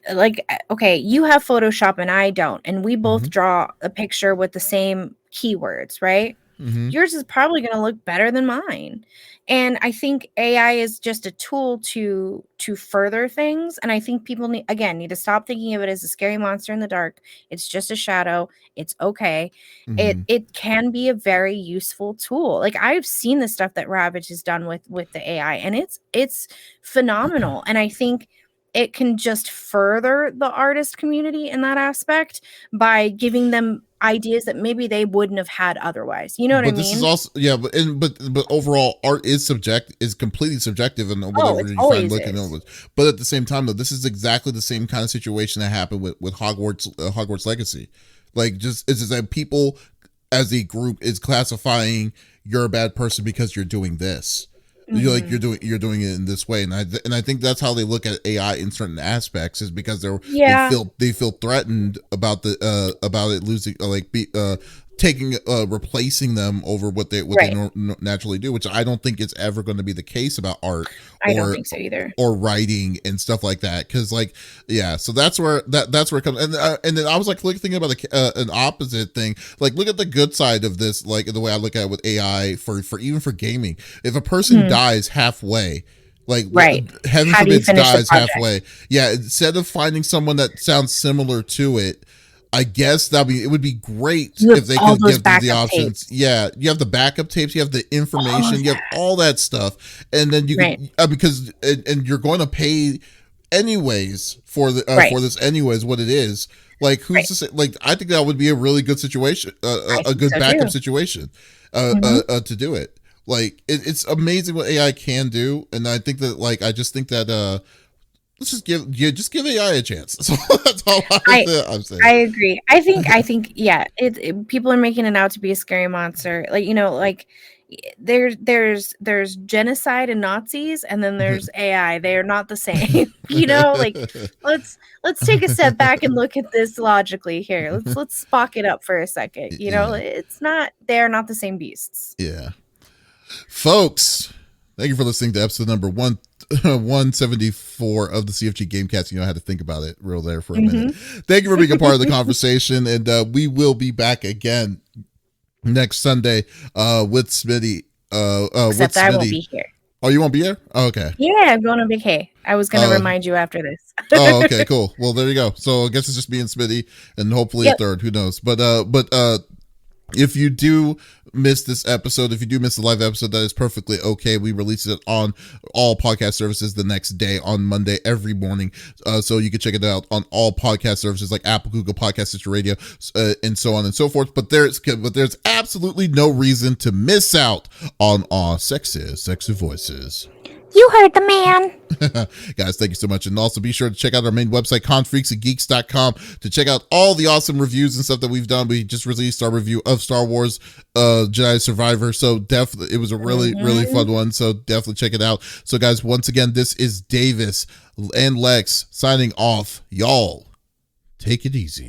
okay, you have Photoshop and I don't, and we both draw a picture with the same keywords, right? Yours is probably going to look better than mine. And I think AI is just a tool to further things. And I think people need to stop thinking of it as a scary monster in the dark. It's just a shadow. It's okay. It can be a very useful tool. Like, I've seen the stuff that Ravage has done with the AI, and it's phenomenal. And I think it can just further the artist community in that aspect by giving them ideas that maybe they wouldn't have had otherwise. You know what I mean? This is also but overall, art is completely subjective, and whatever you find looking over. But at the same time, though, this is exactly the same kind of situation that happened with Hogwarts Legacy. Like, it's just that people as a group is classifying you're a bad person because you're doing this. You're doing it in this way, and I think that's how they look at AI in certain aspects, is because they feel threatened about it losing taking replacing them over what they naturally do, which I don't think it's ever going to be the case about art I don't think so either, or writing and stuff like that, because like so that's where it comes. And then I was like thinking about an opposite thing, like look at the good side of this, like the way I look at it with AI for even for gaming. If a person dies halfway, like heaven forbid dies halfway, instead of finding someone that sounds similar to it, I guess it would be great if they could give them the options. Tapes. Yeah, you have the backup tapes, you have the information, you have all that stuff, and then you can, because and you're going to pay anyways for the for this anyways. What it is, like, who's to say? Like, I think that would be a really good situation, a good backup situation, to do it. Like, it's amazing what AI can do, and I think that, like, I just think that let's just give AI a chance. So that's all I'm saying. I agree. I think yeah. People are making it out to be a scary monster. Like, you know, like there's genocide and Nazis, and then there's AI. They are not the same. You know, like let's take a step back and look at this logically here. Let's spock it up for a second. You know, they're not the same beasts. Yeah, folks. Thank you for listening to episode number 174 of the CFG Game Cast. You know, I had to think about it real there for a minute. Thank you for being a part of the conversation, and we will be back again next Sunday with Smitty. Except I won't be here. Oh, you won't be here? Oh, okay. Yeah, I'm going on vacay. I was going to remind you after this. Oh, okay, cool. Well, there you go. So I guess it's just me and Smitty, and hopefully a third. Who knows? But if you do miss this episode, if you do miss the live episode, that is perfectly okay. We release it on all podcast services the next day on Monday every morning, so you can check it out on all podcast services like Apple, Google Podcast, Stitcher Radio, and so on and so forth. But there's absolutely no reason to miss out on our sexy voices. You heard the man. Guys, thank you so much. And also be sure to check out our main website, confreaksandgeeks.com, to check out all the awesome reviews and stuff that we've done. We just released our review of Star Wars Jedi Survivor. So definitely, it was a really, really fun one. So definitely check it out. So guys, once again, this is Davis and Lex signing off. Y'all, take it easy.